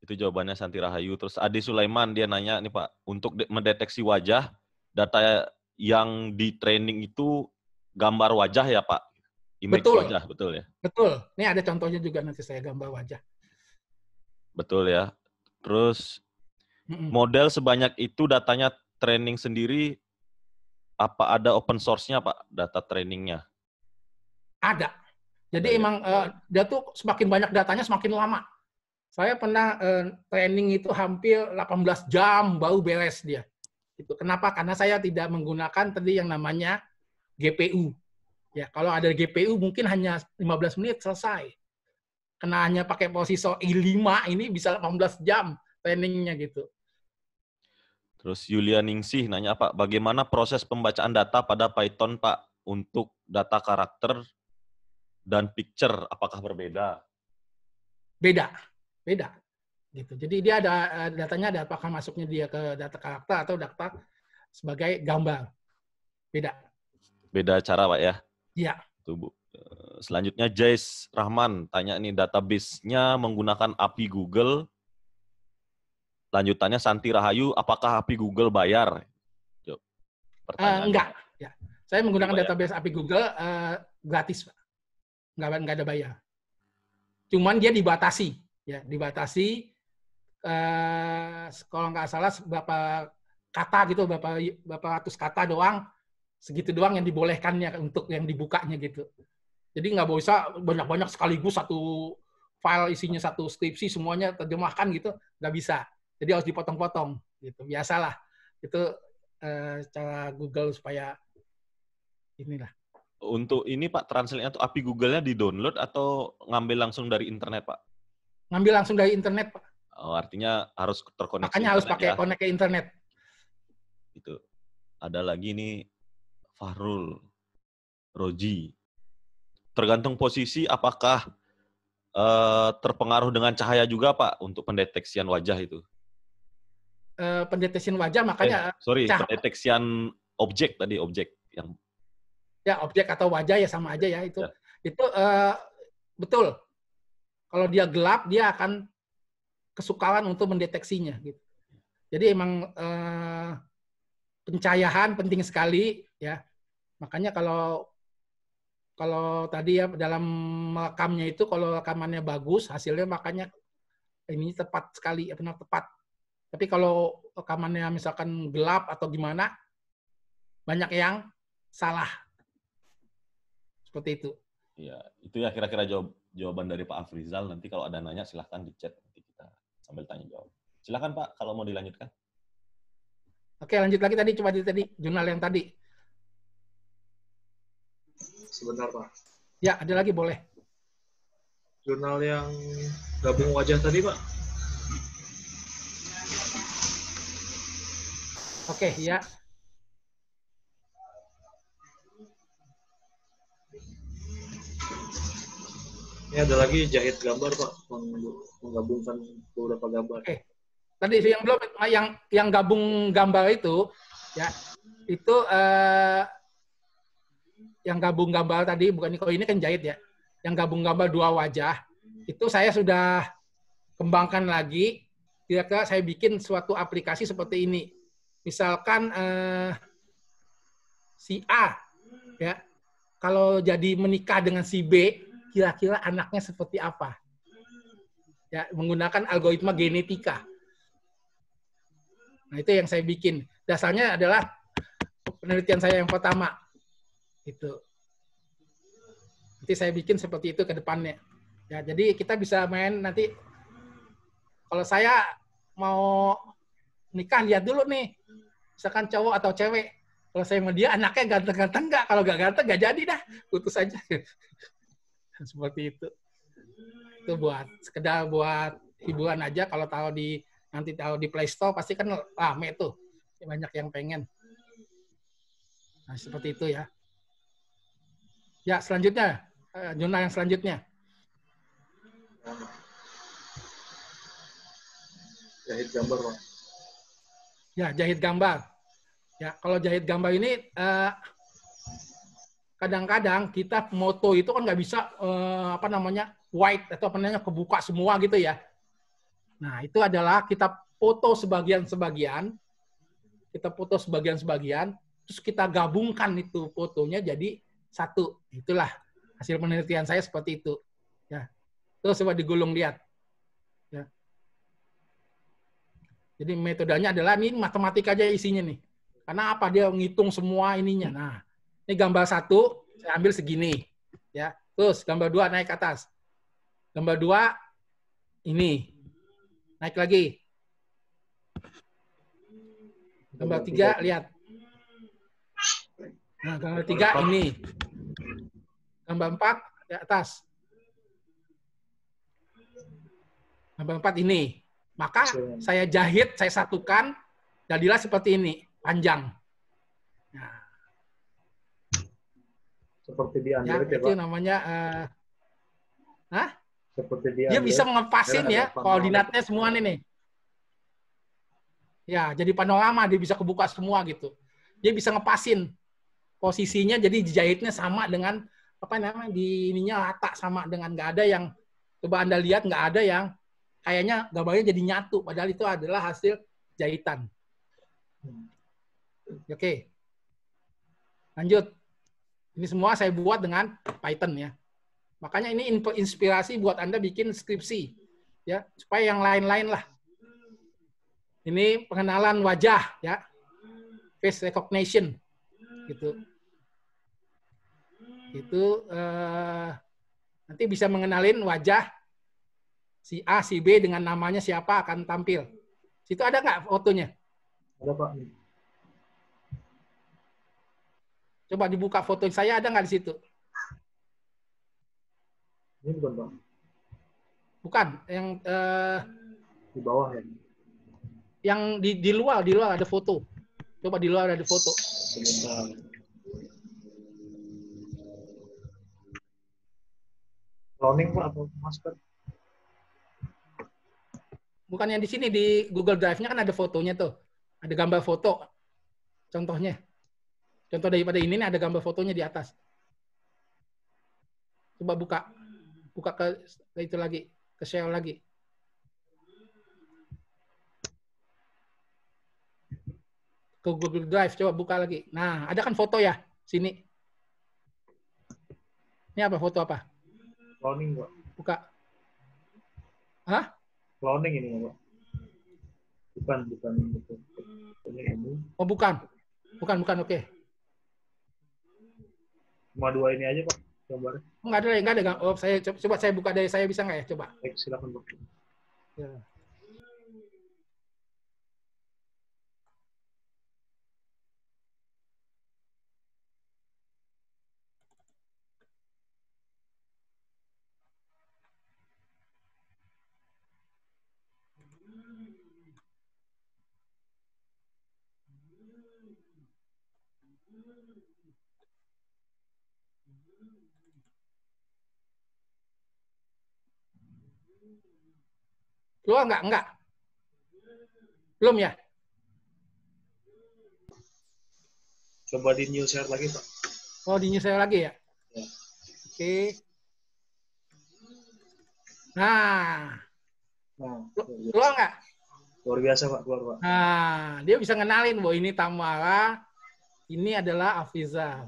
Itu jawabannya Santi Rahayu. Terus Adi Sulaiman dia nanya nih Pak, untuk mendeteksi wajah, data yang di training itu gambar wajah ya Pak? Image Betul. wajah, betul ya? Betul. Ini ada contohnya juga nanti saya gambar wajah. Betul ya. Terus model sebanyak itu datanya training sendiri, apa ada open source-nya Pak, data trainingnya? Ada. Jadi emang dia tuh semakin banyak datanya semakin lama. Saya pernah training itu hampir 18 jam baru beres dia. Itu kenapa? Karena saya tidak menggunakan tadi yang namanya GPU. Ya, kalau ada GPU mungkin hanya 15 menit selesai. Karena hanya pakai prosesor i5 ini bisa 18 jam trainingnya gitu. Terus Yulia Ningsih nanya Pak, bagaimana proses pembacaan data pada Python Pak untuk data karakter dan picture, apakah berbeda? Beda. Gitu. Jadi dia ada datanya ada apakah masuknya dia ke data karakter atau data sebagai gambar. Beda cara Pak ya? Iya. Tuh, Bu. Selanjutnya Jais Rahman tanya nih, database-nya menggunakan API Google. Lanjutannya Santi Rahayu, apakah API Google bayar? Enggak. Ya. Saya menggunakan database API Google gratis, Pak. Nggak ada bayar. Cuman dia dibatasi. Ya, dibatasi kalau nggak salah berapa kata gitu, berapa ratus kata doang, segitu doang yang dibolehkannya untuk yang dibukanya gitu. Jadi nggak bisa banyak-banyak sekaligus satu file isinya satu skripsi semuanya terjemahkan gitu, nggak bisa. Jadi harus dipotong-potong gitu. Biasalah itu cara Google supaya inilah. Untuk ini Pak, translate-nya tuh API Google-nya di-download atau ngambil langsung dari internet Pak? Ngambil langsung dari internet, Pak. Oh, artinya harus terkoneksi. Makanya harus pakai connect ke internet. Itu. Ada lagi nih Fahrul Roji. Tergantung posisi, apakah terpengaruh dengan cahaya juga Pak untuk pendeteksian wajah itu? Pendeteksian wajah makanya pendeteksian objek tadi, objek yang ya objek atau wajah ya sama aja ya itu. Ya. Itu betul. Kalau dia gelap dia akan kesukaran untuk mendeteksinya gitu. Jadi emang pencahayaan penting sekali ya. Makanya kalau tadi ya dalam merekamnya itu kalau rekamannya bagus hasilnya makanya ini tepat sekali, benar tepat. Tapi kalau rekamannya misalkan gelap atau gimana banyak yang salah. Seperti itu. Iya, itu ya kira-kira jawaban dari Pak Afrizal. Nanti kalau ada nanya silahkan di chat, nanti kita sambil tanya jawab. Silahkan Pak, kalau mau dilanjutkan. Oke, lanjut lagi tadi, coba tadi jurnal yang tadi. Sebentar Pak. Ya, ada lagi boleh. Jurnal yang gabung wajah tadi Pak. Oke, ya. Ini ada lagi jahit gambar Pak, menggabungkan beberapa gambar. Oke. Tadi yang belum yang gabung gambar itu ya itu yang gabung gambar tadi bukan kalau ini kan jahit ya. Yang gabung gambar dua wajah itu saya sudah kembangkan lagi. Kira-kira saya bikin suatu aplikasi seperti ini. Misalkan si A ya kalau jadi menikah dengan si B kira-kira anaknya seperti apa? Ya, menggunakan algoritma genetika. Nah, itu yang saya bikin. Dasarnya adalah penelitian saya yang pertama. Itu. Nanti saya bikin seperti itu ke depannya. Ya, jadi kita bisa main nanti kalau saya mau nikah lihat dulu nih. Misalkan cowok atau cewek. Kalau saya sama dia anaknya ganteng-ganteng enggak? Kalau enggak ganteng enggak jadi dah. Putus aja. Seperti itu. Itu sekedar buat hiburan aja. Kalau nanti taruh di Play Store pasti kan rame tuh. Banyak yang pengen. Nah, seperti itu ya. Ya, selanjutnya. Jurnal yang selanjutnya. Jahit gambar, Pak. Ya, jahit gambar. Ya, kalau jahit gambar ini kadang-kadang kita moto itu kan nggak bisa white atau apa namanya kebuka semua gitu ya. Nah, itu adalah kita foto sebagian-sebagian, terus kita gabungkan itu fotonya jadi satu. Itulah hasil penelitian saya seperti itu. Ya. Terus coba digulung lihat. Ya. Jadi metodenya adalah ini matematika aja isinya nih. Karena apa? Dia ngitung semua ininya. Nah, ini gambar 1, saya ambil segini. Ya. Terus gambar 2 naik ke atas. Gambar 2 ini. Naik lagi. Gambar 3 lihat. Nah, gambar 3 ini. Gambar 4 di atas. Gambar 4 ini. Maka saya jahit, saya satukan, jadilah seperti ini, panjang. Nah. Seperti di Android ya, itu Pak? namanya, Seperti di dia Android, bisa ngepasin ya, koordinatnya semua nih. Ya, jadi panorama, dia bisa kebuka semua gitu. Dia bisa ngepasin posisinya, jadi dijahitnya sama dengan, apa namanya, di ininya rata sama dengan, nggak ada yang, coba Anda lihat, nggak ada yang, kayaknya gambarnya jadi nyatu, padahal itu adalah hasil jahitan. Oke. Lanjut. Ini semua saya buat dengan Python ya. Makanya ini inspirasi buat Anda bikin skripsi. Ya, supaya yang lain-lain lah. Ini pengenalan wajah ya. Face recognition. Gitu. Itu nanti bisa mengenalin wajah si A, si B dengan namanya siapa akan tampil. Situ ada nggak fotonya? Ada Pak. Coba dibuka foto saya, ada nggak di situ? Ini bukan Pak. Bukan, yang di bawah ya. Yang di luar ada foto. Coba di luar ada foto. Sebentar. Cloning Pak atau masker? Bukan yang di sini, di Google Drive-nya kan ada fotonya tuh. Ada gambar foto. Contohnya. Contoh daripada ini ada gambar fotonya di atas. Coba buka. Buka ke itu lagi. Ke share lagi. Ke Google Drive. Coba buka lagi. Nah, ada kan foto ya? Sini. Ini apa? Foto apa? Cloning Pak. Buka. Hah? Cloning ini Pak. Bukan. Ini. Oh, bukan. Bukan, oke. Cuma 2 ini aja Pak gambarnya. Enggak ada. Oh, saya coba saya buka dari saya, bisa nggak ya? Coba. Baik, silakan Pak. Ya. Keluar nggak? Enggak. Belum ya? Coba di new share lagi Pak. Oh, di new share lagi ya? Ya. Oke. Nah. Keluar nggak? Luar biasa Pak, keluar Pak. Nah, dia bisa ngenalin bahwa ini Tamara, ini adalah Afizal.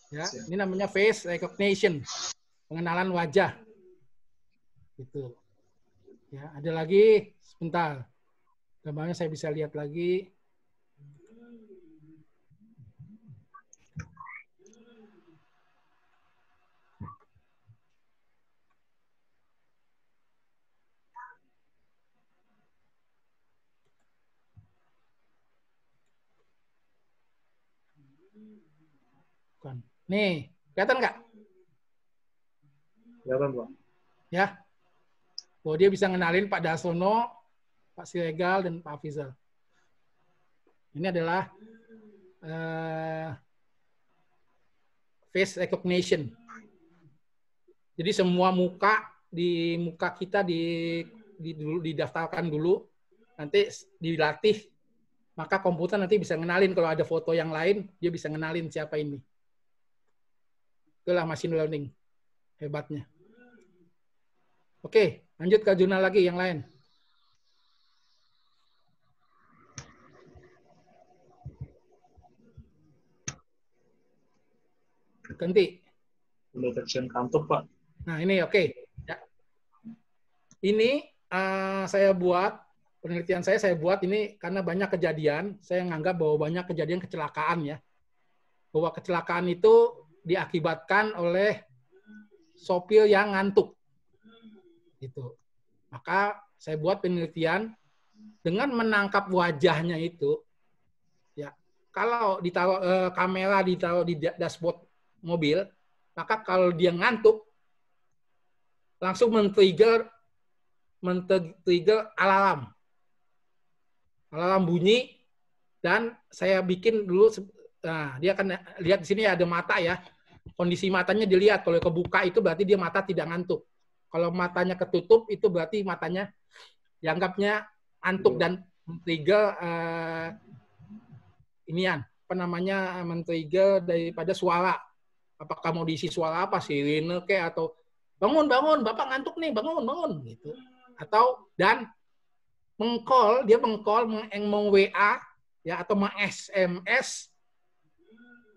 Ya, ini namanya face recognition, pengenalan wajah. Gitu. Ya, ada lagi, sebentar. Gambarnya saya bisa lihat lagi. Bukan. Nih, kelihatan nggak? Kelihatan Pak. Ya. Bahwa dia bisa ngenalin Pak Darsono, Pak Siregar, dan Pak Afizal. Ini adalah face recognition. Jadi semua muka di muka kita didaftarkan dulu, nanti dilatih, maka komputer nanti bisa ngenalin kalau ada foto yang lain, dia bisa ngenalin siapa ini. Itulah machine learning hebatnya. Oke, Lanjut ke jurnal lagi yang lain. Ganti. Detection kantuk, Pak. Nah, ini oke. Ya. Ini saya buat, penelitian saya buat ini karena banyak kejadian, saya menganggap bahwa banyak kejadian kecelakaan ya. Bahwa kecelakaan itu diakibatkan oleh sopir yang ngantuk. Gitu. Maka saya buat penelitian dengan menangkap wajahnya itu, ya kalau ditaruh kamera ditaruh di dashboard mobil, maka kalau dia ngantuk langsung men-trigger alarm bunyi, dan saya bikin dulu. Nah, dia akan lihat di sini ada mata ya. Kondisi matanya dilihat, kalau kebuka itu berarti dia mata tidak ngantuk. Kalau matanya ketutup itu berarti matanya dianggapnya ngantuk dan men-trigger men-trigger daripada suara. Apakah mau diisi suara apa, sirine kayak, atau bangun Bapak ngantuk nih, bangun gitu. Atau dan dia meng-WA ya atau meng-SMS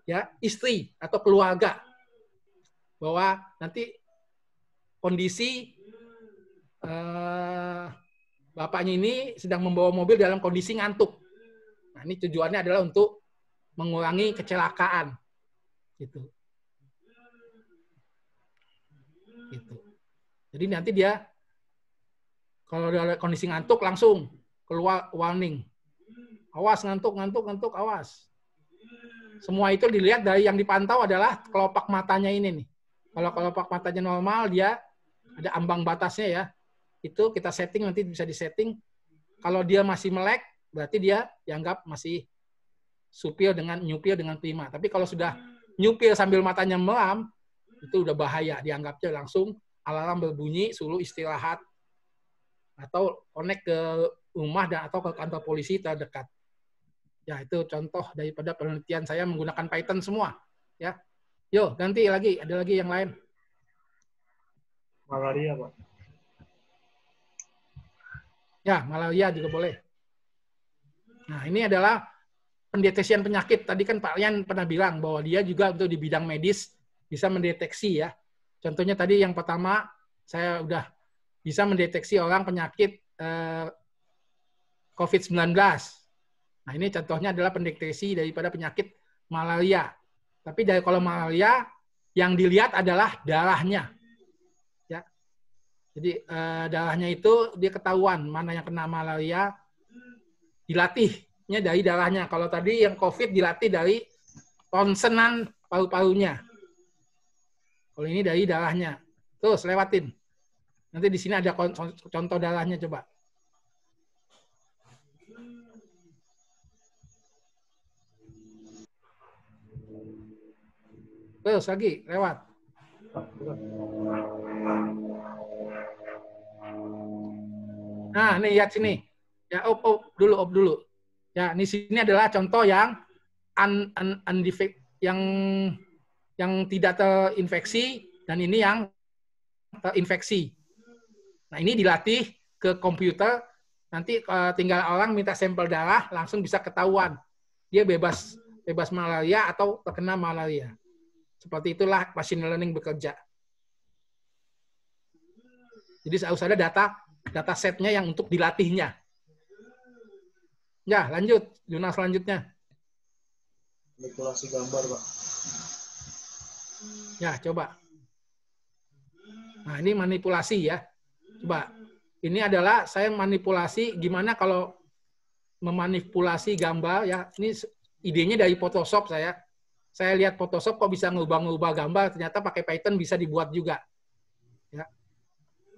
ya istri atau keluarga bahwa nanti kondisi bapaknya ini sedang membawa mobil dalam kondisi ngantuk. Nah, ini tujuannya adalah untuk mengurangi kecelakaan. Gitu. Jadi nanti dia kalau ada kondisi ngantuk langsung keluar warning. Awas ngantuk, awas. Semua itu dilihat dari yang dipantau adalah kelopak matanya ini nih. Kalau kelopak matanya normal, dia ada ambang batasnya ya. Itu kita setting, nanti bisa disetting. Kalau dia masih melek, berarti dia dianggap masih nyupir dengan prima. Tapi kalau sudah nyupir sambil matanya melam, itu udah bahaya. Dianggapnya langsung alarm berbunyi, suruh istirahat. Atau connect ke rumah atau ke kantor polisi terdekat. Ya, itu contoh daripada penelitian saya menggunakan Python semua. Ya. Yo, ganti lagi. Ada lagi yang lain? Malaria, Pak. Ya, malaria juga boleh. Nah, ini adalah pendeteksian penyakit. Tadi kan Pak Lian pernah bilang bahwa dia juga untuk di bidang medis bisa mendeteksi ya. Contohnya tadi yang pertama, saya udah bisa mendeteksi orang penyakit COVID-19. Nah, ini contohnya adalah pendeteksi daripada penyakit malaria. Tapi kalau malaria, yang dilihat adalah darahnya. Ya. Jadi, darahnya itu dia ketahuan mana yang kena malaria, dilatihnya dari darahnya. Kalau tadi yang COVID dilatih dari ronsenan paru-parunya. Kalau ini dari darahnya. Terus, lewatin. Nanti di sini ada contoh darahnya, coba. Terus lagi, lewat. Nah, nih lihat sini. Ya, op dulu. Ya, ini sini adalah contoh yang yang tidak terinfeksi dan ini yang terinfeksi. Nah, ini dilatih ke komputer, nanti tinggal orang minta sampel darah langsung bisa ketahuan dia bebas malaria atau terkena malaria. Seperti itulah machine learning bekerja. Jadi harus ada data setnya yang untuk dilatihnya. Ya, lanjut. Jurnal selanjutnya. Manipulasi gambar, Pak. Ya, coba. Nah, ini manipulasi ya. Coba. Ini adalah saya manipulasi gimana kalau memanipulasi gambar ya. Ini idenya dari Photoshop saya. Saya lihat Photoshop kok bisa ngubah-ngubah gambar, ternyata pakai Python bisa dibuat juga. Ya.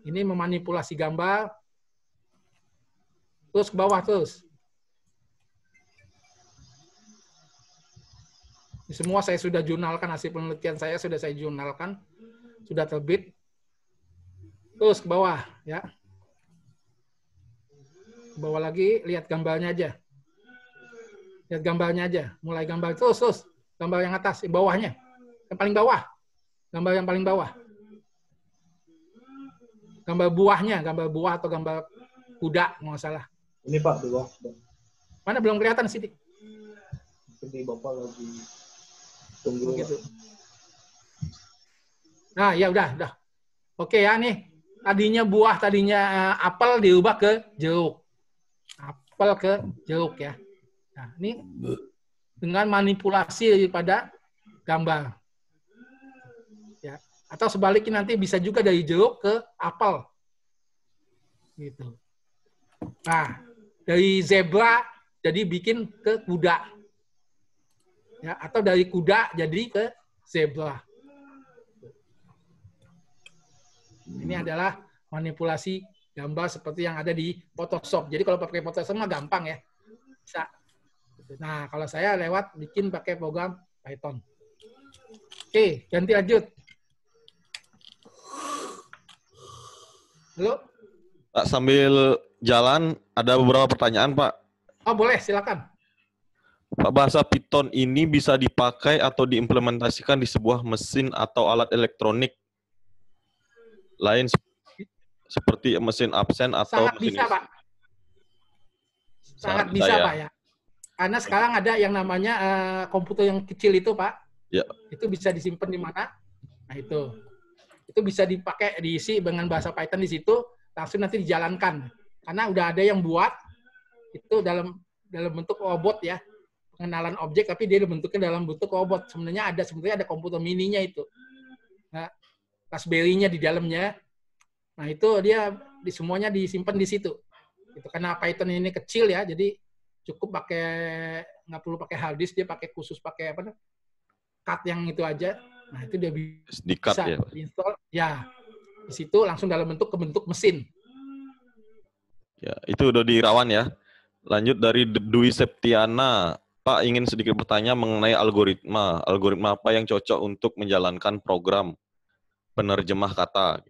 Ini memanipulasi gambar. Terus ke bawah terus. Ini semua saya sudah jurnalkan, hasil penelitian saya sudah saya jurnalkan. Sudah terbit. Terus ke bawah. Ya. Ke bawah lagi, lihat gambarnya aja. Lihat gambarnya aja. Mulai gambar terus. Gambar yang atas, bawahnya. Yang paling bawah. Gambar yang paling bawah. Gambar buahnya, gambar buah atau gambar kuda, nggak salah. Ini Pak, di bawah. Mana belum kelihatan sih? Jadi Bapak lagi tunggu. Gitu. Nah, ya udah. Oke ya nih. Tadinya buah, tadinya apel diubah ke jeruk. Apel ke jeruk ya. Nah, ini dengan manipulasi daripada gambar. Ya. Atau sebaliknya nanti bisa juga dari jeruk ke apel. Gitu. Nah, dari zebra jadi bikin ke kuda. Ya, atau dari kuda jadi ke zebra. Ini adalah manipulasi gambar seperti yang ada di Photoshop. Jadi kalau pakai Photoshop mah gampang ya. Bisa. Nah, kalau saya lewat bikin pakai program Python. Oke, ganti lanjut. Halo? Pak, sambil jalan ada beberapa pertanyaan, Pak. Oh, boleh, silakan. Pak, bahasa Python ini bisa dipakai atau diimplementasikan di sebuah mesin atau alat elektronik lain seperti mesin absen atau Sangat mesin bisa, Pak. Sangat bisa, Pak ya. Karena sekarang ada yang namanya komputer yang kecil itu, Pak. Ya. Itu bisa disimpan di mana? Nah, itu. Itu bisa dipakai, diisi dengan bahasa Python di situ, langsung nanti dijalankan. Karena udah ada yang buat itu dalam bentuk robot ya. Pengenalan objek, tapi dia bentuknya dalam bentuk robot. Sebenarnya ada komputer mininya itu. Nah, Raspberry-nya di dalamnya. Nah, itu dia semuanya disimpan di situ. Itu karena Python ini kecil ya, jadi cukup nggak perlu pakai hard disk, dia pakai card yang itu aja. Nah, itu dia bisa install. Ya, di situ langsung dalam bentuk mesin. Ya, itu udah diirawan ya. Lanjut dari Dwi Septiana. Pak, ingin sedikit bertanya mengenai algoritma. Algoritma apa yang cocok untuk menjalankan program penerjemah kata?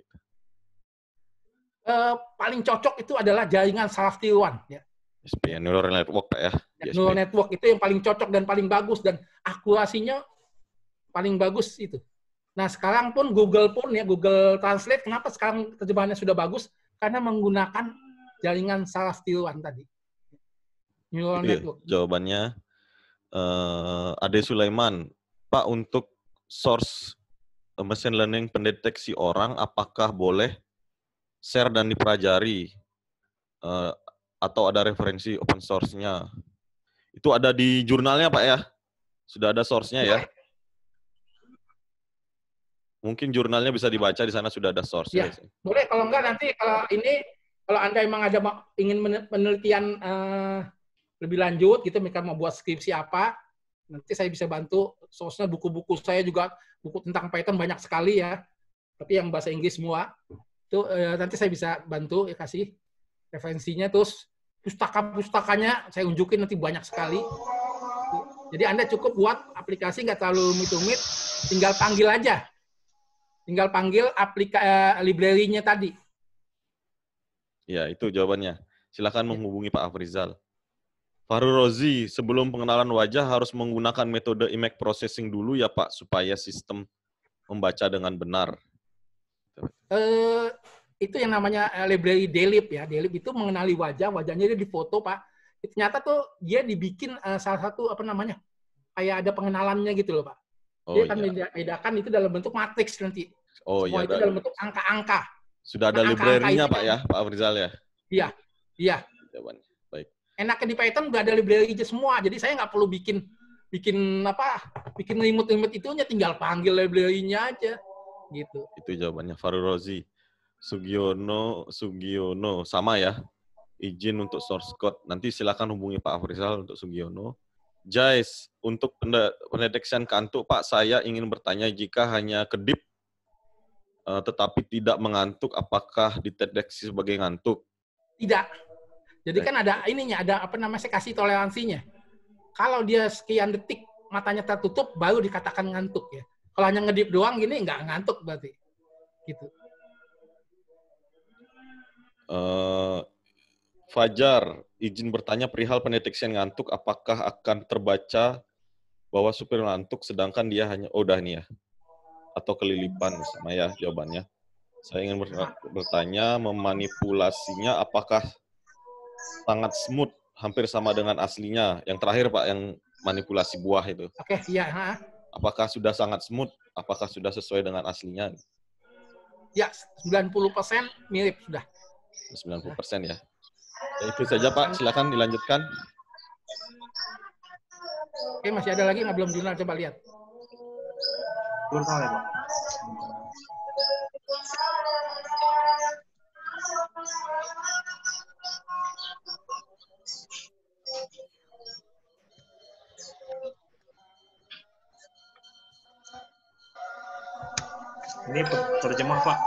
Paling cocok itu adalah jaringan saraf tiruan. Ya. SPN, neural network, Pak ya. Neural network itu yang paling cocok dan paling bagus, dan akurasinya paling bagus itu. Nah, sekarang pun Google Translate, kenapa sekarang terjemahannya sudah bagus? Karena menggunakan jaringan saraf tiruan tadi. Neural network. Jawabannya, Ade Sulaiman. Pak, untuk source machine learning pendeteksi orang, apakah boleh share dan dipelajari? Atau ada referensi open source-nya? Itu ada di jurnalnya, Pak ya? Sudah ada source-nya ya? Mungkin jurnalnya bisa dibaca, di sana sudah ada source-nya. Ya, boleh. Kalau enggak nanti kalau Anda emang ada ingin penelitian lebih lanjut gitu, mereka mau buat skripsi apa, nanti saya bisa bantu. Source-nya buku-buku saya juga, buku tentang Python banyak sekali ya, tapi yang bahasa Inggris semua. Itu nanti saya bisa bantu ya, kasih referensinya, terus pustaka-pustakanya saya unjukin nanti banyak sekali. Jadi Anda cukup buat aplikasi, nggak terlalu rumit-rumit, tinggal panggil aja. Tinggal panggil library-nya tadi. Ya, itu jawabannya. Silakan menghubungi Pak Afrizal. Fahru Rozi, sebelum pengenalan wajah harus menggunakan metode image processing dulu ya Pak, supaya sistem membaca dengan benar. Itu yang namanya library DLib ya. DLib itu mengenali wajahnya dia difoto Pak. Ternyata tuh dia dibikin salah satu kayak ada pengenalannya gitu loh Pak. Dia akan membedakan itu dalam bentuk matriks nanti. Semua itu dalam bentuk angka-angka. Sudah ada library-nya Pak ya, Pak Afrizal ya? Iya. Baik. Enaknya di Python udah ada library-nya semua. Jadi saya nggak perlu bikin limit itunya, tinggal panggil library-nya aja. Gitu. Itu jawabannya. Fahru Rozi. Sugiono, sama ya. Izin untuk source code. Nanti silakan hubungi Pak Afrizal untuk Sugiono. Jais, untuk pendeteksian kantuk, Pak, saya ingin bertanya jika hanya kedip tetapi tidak mengantuk, apakah dideteksi sebagai ngantuk? Tidak. Jadi kan ada saya kasih toleransinya. Kalau dia sekian detik matanya tertutup, baru dikatakan ngantuk ya. Kalau hanya ngedip doang gini, nggak ngantuk berarti. Gitu. Fajar, izin bertanya perihal pendeteksian ngantuk, apakah akan terbaca bahwa supir ngantuk sedangkan dia hanya, udah nih ya, atau kelilipan sama ya jawabannya. Saya ingin bertanya, memanipulasinya apakah sangat smooth, hampir sama dengan aslinya? Yang terakhir Pak, yang manipulasi buah itu. Oke, iya. Apakah sudah sangat smooth? Apakah sudah sesuai dengan aslinya? Ya, 90% mirip sudah. 90% ya. Ya, itu saja Pak, silakan dilanjutkan. Oke, masih ada lagi nggak belum jurnal? Coba lihat. Jurnal ya Pak. Ini terjemah Pak.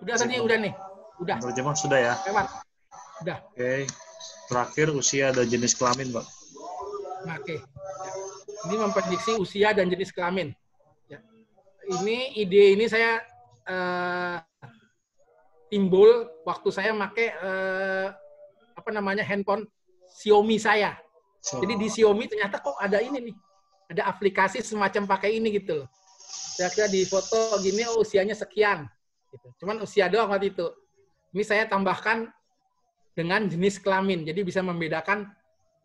Udah tadi, udah nih. Udah. Terjemah sudah ya? Lewat. Udah. Oke. Terakhir usia dan jenis kelamin, Pak. Nah, oke. Ini memprediksi usia dan jenis kelamin. Ya. Ini ide ini saya timbul waktu saya pakai handphone Xiaomi saya. Jadi di Xiaomi ternyata kok ada ini nih. Ada aplikasi semacam pakai ini gitu loh. Saya kira di foto gini, oh usianya sekian. Gitu. Cuman usia doang waktu itu. Ini saya tambahkan dengan jenis kelamin. Jadi bisa membedakan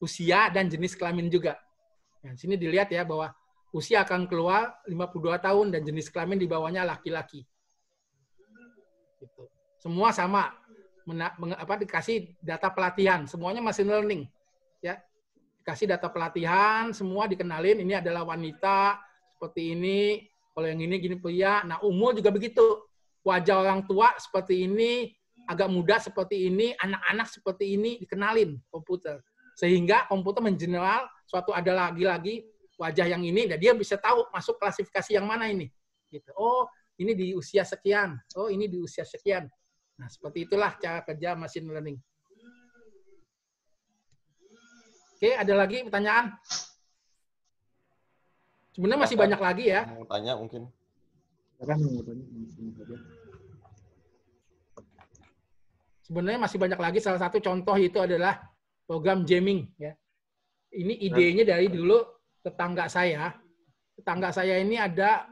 usia dan jenis kelamin juga. Nah, sini dilihat ya bahwa usia akan keluar 52 tahun dan jenis kelamin di bawahnya laki-laki. Gitu. Semua sama. Dikasih data pelatihan. Semuanya machine learning. Ya. Dikasih data pelatihan, semua dikenalin. Ini adalah wanita, seperti ini. Kalau yang ini gini pria. Nah, umur juga begitu. Wajah orang tua seperti ini, agak muda seperti ini, anak-anak seperti ini, dikenalin komputer. Sehingga komputer mengeneral suatu ada lagi wajah yang ini, dan dia bisa tahu masuk klasifikasi yang mana ini. Gitu. Oh, ini di usia sekian. Oh, ini di usia sekian. Nah, seperti itulah cara kerja machine learning. Oke, ada lagi pertanyaan? Sebenarnya masih banyak lagi ya. Mau tanya mungkin. Sebenarnya masih banyak lagi. Salah satu contoh itu adalah program jamming. Ya. Ini idenya dari dulu tetangga saya. Tetangga saya ini ada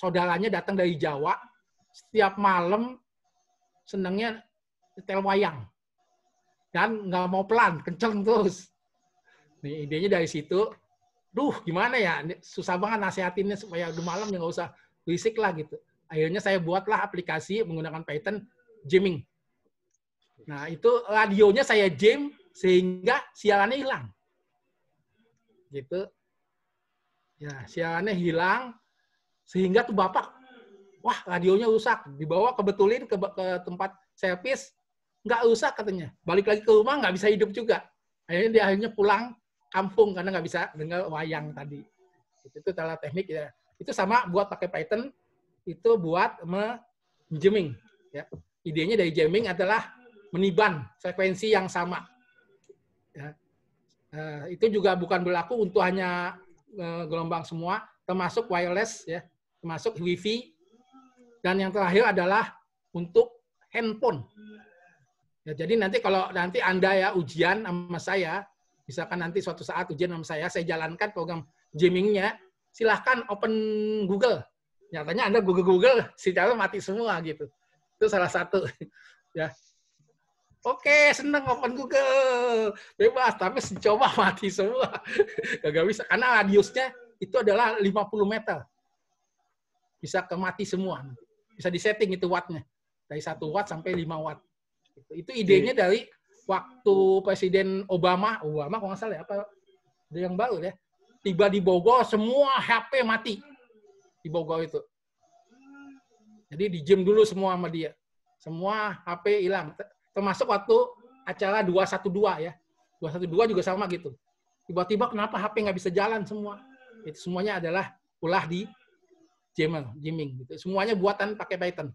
saudaranya datang dari Jawa. Setiap malam senangnya nyetel wayang. Dan nggak mau pelan, kenceng terus. Nih, idenya dari situ. Duh, gimana ya? Susah banget nasihatinnya supaya udah malam ya nggak usah berisik lah gitu. Akhirnya saya buatlah aplikasi menggunakan Python jamming. Nah, itu radionya saya jam sehingga siarannya hilang. Gitu. Ya, siarannya hilang sehingga tuh bapak, wah radionya rusak. Dibawa kebetulin ke tempat servis, nggak rusak katanya. Balik lagi ke rumah nggak bisa hidup juga. Akhirnya pulang kampung karena nggak bisa dengar wayang tadi. Itu salah teknik ya. Itu sama buat pakai Python, itu buat jamming. Ya. Idenya dari jamming adalah meniban frekuensi yang sama. Ya. Itu juga bukan berlaku untuk hanya gelombang semua, termasuk wireless, ya, termasuk WiFi. Dan yang terakhir adalah untuk handphone. Ya, jadi nanti kalau nanti Anda ya ujian sama saya, misalkan nanti suatu saat ujian sama saya jalankan program jammingnya, silahkan open Google. Nyatanya Anda Google, secara mati semua gitu. Itu salah satu. Ya. Oke, seneng open Google. Bebas, tapi coba mati semua. Gak bisa. Karena radiusnya itu adalah 50 meter. Bisa ke mati semua. Bisa disetting itu wattnya. Dari 1 watt sampai 5 watt. Itu idenya dari waktu Presiden Obama kalau nggak salah ya, apa ada yang baru ya, tiba di Bogor semua HP mati di Bogor itu. Jadi di jam dulu semua sama dia, semua HP hilang. Termasuk waktu acara 212 ya, 212 juga sama gitu. Tiba-tiba kenapa HP nggak bisa jalan semua? Itu semuanya adalah ulah di jamming gitu. Semuanya buatan pakai Python.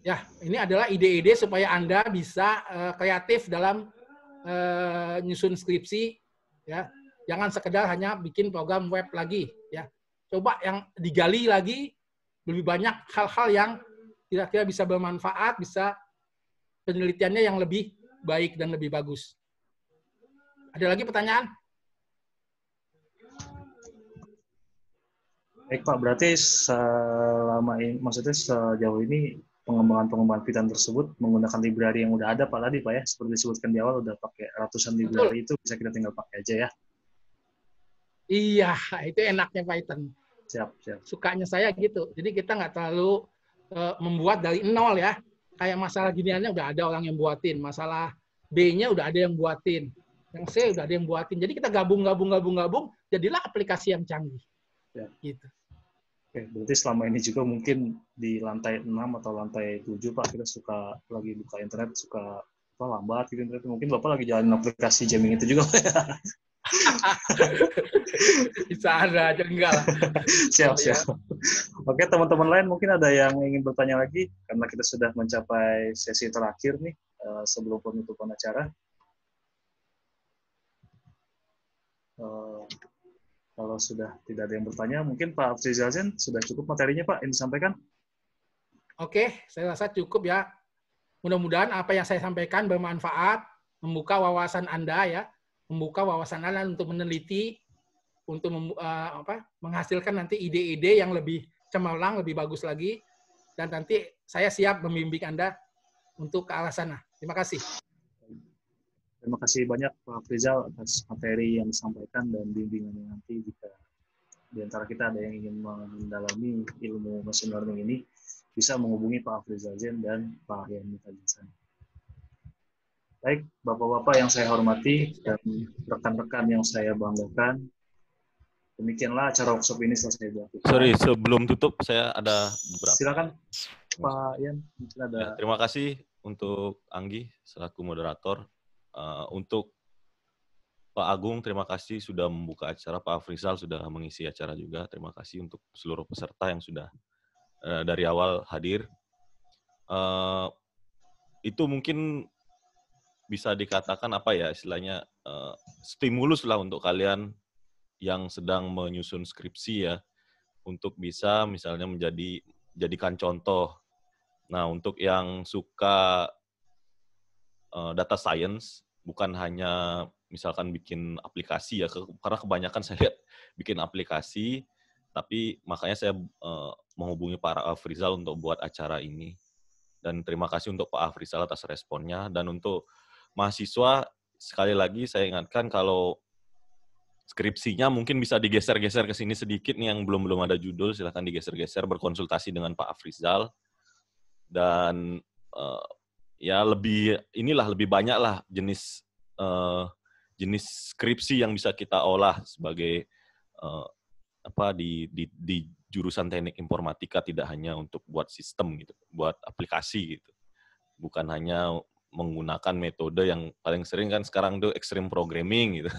Ya, ini adalah ide-ide supaya Anda bisa kreatif dalam nyusun skripsi, ya. Jangan sekedar hanya bikin program web lagi, ya. Coba yang digali lagi lebih banyak hal-hal yang kira-kira bisa bermanfaat, bisa penelitiannya yang lebih baik dan lebih bagus. Ada lagi pertanyaan? Baik Pak, berarti selama ini, maksudnya sejauh ini pengembangan Python tersebut menggunakan library yang udah ada Pak tadi Pak ya, seperti disebutkan di awal udah pakai ratusan library. Betul. Itu bisa kita tinggal pakai aja ya. Iya, itu enaknya Python. Siap. Sukanya saya gitu. Jadi kita nggak terlalu membuat dari nol ya. Kayak masalah giniannya udah ada orang yang buatin, masalah B-nya udah ada yang buatin, yang C udah ada yang buatin. Jadi kita gabung, jadilah aplikasi yang canggih. Ya. Gitu. Oke, berarti selama ini juga mungkin di lantai 6 atau lantai 7 Pak, kita suka lagi buka internet, suka lambat gitu internet. Mungkin Bapak lagi jalan aplikasi jamming itu juga Pak ya? Bisa ada aja, enggak lah. Siap. Oke, teman-teman lain mungkin ada yang ingin bertanya lagi, karena kita sudah mencapai sesi terakhir nih, sebelum penutupan acara. Kalau sudah tidak ada yang bertanya, mungkin Pak Afrizal Zain sudah cukup materinya Pak yang disampaikan? Oke, saya rasa cukup ya. Mudah-mudahan apa yang saya sampaikan bermanfaat, membuka wawasan Anda ya, membuka wawasan Anda untuk meneliti, untuk menghasilkan nanti ide-ide yang lebih cemerlang, lebih bagus lagi, dan nanti saya siap membimbing Anda untuk ke arah sana. Terima kasih. Terima kasih banyak Pak Afrizal atas materi yang disampaikan dan bimbingannya nanti jika di antara kita ada yang ingin mendalami ilmu machine learning ini, bisa menghubungi Pak Afrizal Zain dan Pak Aryan Mutajisan. Baik, Bapak-Bapak yang saya hormati dan rekan-rekan yang saya banggakan, demikianlah acara workshop ini selesai dilakukan. Sorry, sebelum tutup saya ada beberapa. Silakan Pak Ian, mungkin ada. Ya, terima kasih untuk Anggi selaku moderator. Untuk Pak Agung, terima kasih sudah membuka acara. Pak Afrizal sudah mengisi acara juga. Terima kasih untuk seluruh peserta yang sudah dari awal hadir. Itu mungkin bisa dikatakan apa ya istilahnya stimulus lah untuk kalian yang sedang menyusun skripsi ya, untuk bisa misalnya jadikan contoh. Nah, untuk yang suka data science, bukan hanya misalkan bikin aplikasi ya, karena kebanyakan saya lihat bikin aplikasi, tapi makanya saya menghubungi Pak Afrizal untuk buat acara ini. Dan terima kasih untuk Pak Afrizal atas responnya. Dan untuk mahasiswa, sekali lagi saya ingatkan kalau skripsinya mungkin bisa digeser-geser ke sini sedikit nih, yang belum ada judul, silahkan digeser-geser, berkonsultasi dengan Pak Afrizal. Dan ya lebih banyak lah jenis skripsi yang bisa kita olah sebagai di jurusan teknik informatika, tidak hanya untuk buat sistem gitu, buat aplikasi gitu, bukan hanya menggunakan metode yang paling sering kan sekarang tuh extreme programming gitu.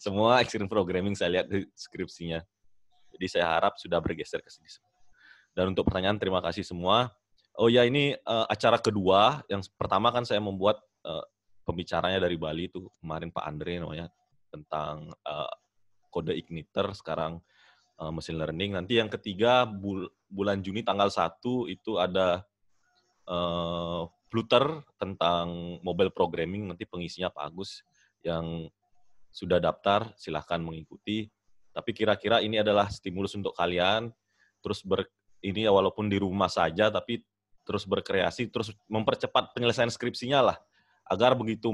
Semua extreme programming saya lihat di skripsinya. Jadi saya harap sudah bergeser ke sini. Dan untuk pertanyaan, terima kasih semua. Oh ya, ini acara kedua. Yang pertama kan saya membuat pembicaranya dari Bali itu kemarin Pak Andre namanya, tentang kode igniter, sekarang machine learning. Nanti yang ketiga bulan Juni tanggal 1 itu ada Flutter tentang mobile programming, nanti pengisinya Pak Agus. Yang sudah daftar silahkan mengikuti. Tapi kira-kira ini adalah stimulus untuk kalian terus ini ya, walaupun di rumah saja tapi terus berkreasi, terus mempercepat penyelesaian skripsinya lah, agar begitu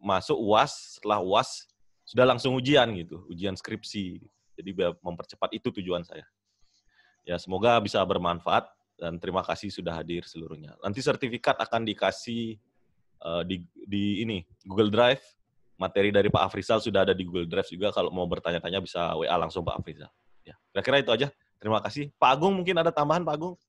masuk UAS, setelah UAS sudah langsung ujian gitu, ujian skripsi. Jadi biar mempercepat, itu tujuan saya. Ya, semoga bisa bermanfaat dan terima kasih sudah hadir seluruhnya. Nanti sertifikat akan dikasih di ini Google Drive. Materi dari Pak Afrizal sudah ada di Google Drive juga, kalau mau bertanya-tanya bisa WA langsung Pak Afrizal. Ya, kira-kira itu aja. Terima kasih. Pak Agung, mungkin ada tambahan Pak Agung?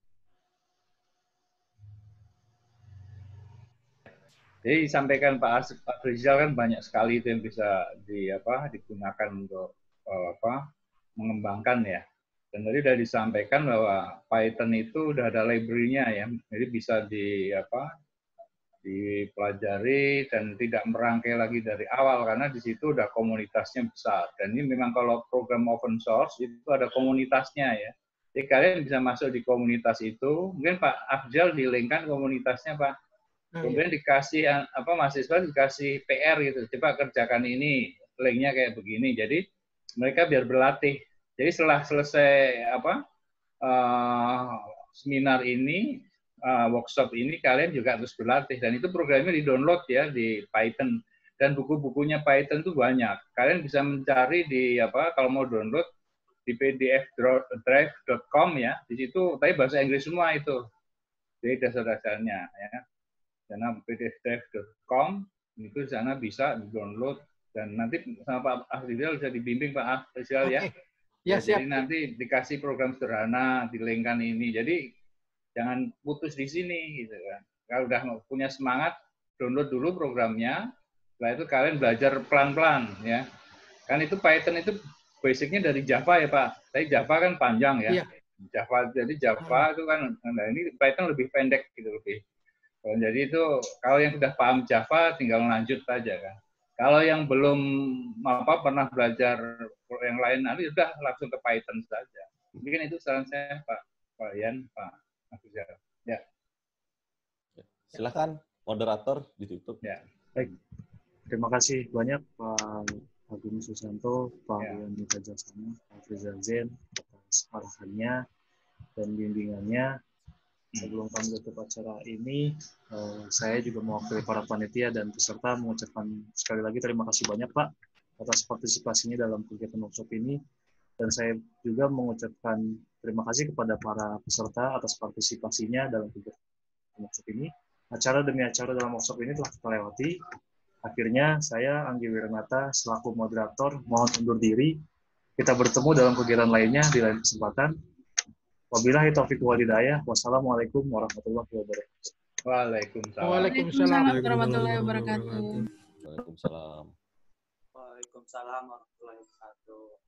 Jadi disampaikan Pak Afrizal kan banyak sekali itu yang bisa digunakan untuk mengembangkan ya. Dan tadi sudah disampaikan bahwa Python itu udah ada library-nya ya. Jadi bisa dipelajari dan tidak merangkai lagi dari awal, karena di situ udah komunitasnya besar. Dan ini memang kalau program open source itu ada komunitasnya ya. Jadi kalian bisa masuk di komunitas itu. Mungkin Pak Afjal di-link-kan komunitasnya Pak. Kemudian dikasih mahasiswa dikasih PR gitu. Coba kerjakan ini, linknya kayak begini. Jadi mereka biar berlatih. Jadi setelah selesai seminar ini, workshop ini, kalian juga harus berlatih. Dan itu programnya di-download ya di Python. Dan buku-bukunya Python itu banyak. Kalian bisa mencari di kalau mau download di pdfdrive.com ya. Di situ tapi bahasa Inggris semua itu. Jadi dasar-dasarnya ya. Karena pdfdrive.com itu di sana bisa di-download dan nanti sama Pak Afrizal bisa dibimbing Pak Afrizal ya. Ya, siap. Jadi nanti dikasih program sederhana, di-link-kan ini. Jadi jangan putus di sini gitu kan. Kalau udah punya semangat, download dulu programnya. Setelah itu kalian belajar pelan-pelan ya. Kan itu Python itu basicnya dari Java ya Pak. Tapi Java kan panjang ya. Iya. Java itu kan, nah ini Python lebih pendek gitu lebih. Jadi itu kalau yang sudah paham Java tinggal lanjut saja kan. Kalau yang belum pernah belajar yang lain nanti sudah langsung ke Python saja. Mungkin itu saran saya Pak Yan, Pak Afrizal. Ya. Silakan moderator ditutup. Ya. Baik. Terima kasih banyak Pak Agung Susanto, Pak Yan Mukajasana, Pak Afrizal Zain atas arahannya dan bimbingannya. Sebelum kami tutup acara ini, saya juga mewakili para panitia dan peserta mengucapkan sekali lagi terima kasih banyak Pak atas partisipasinya dalam kegiatan workshop ini. Dan saya juga mengucapkan terima kasih kepada para peserta atas partisipasinya dalam kegiatan workshop ini. Acara demi acara dalam workshop ini telah kita lewati. Akhirnya saya, Anggi Wiranata, selaku moderator, mohon undur diri. Kita bertemu dalam kegiatan lainnya di lain kesempatan. Wabillahi taufiq wal hidayah. Wassalamualaikum warahmatullahi wabarakatuh. Waalaikumsalam. Waalaikumsalam warahmatullahi wabarakatuh. Waalaikumsalam. Waalaikumsalam warahmatullahi wabarakatuh.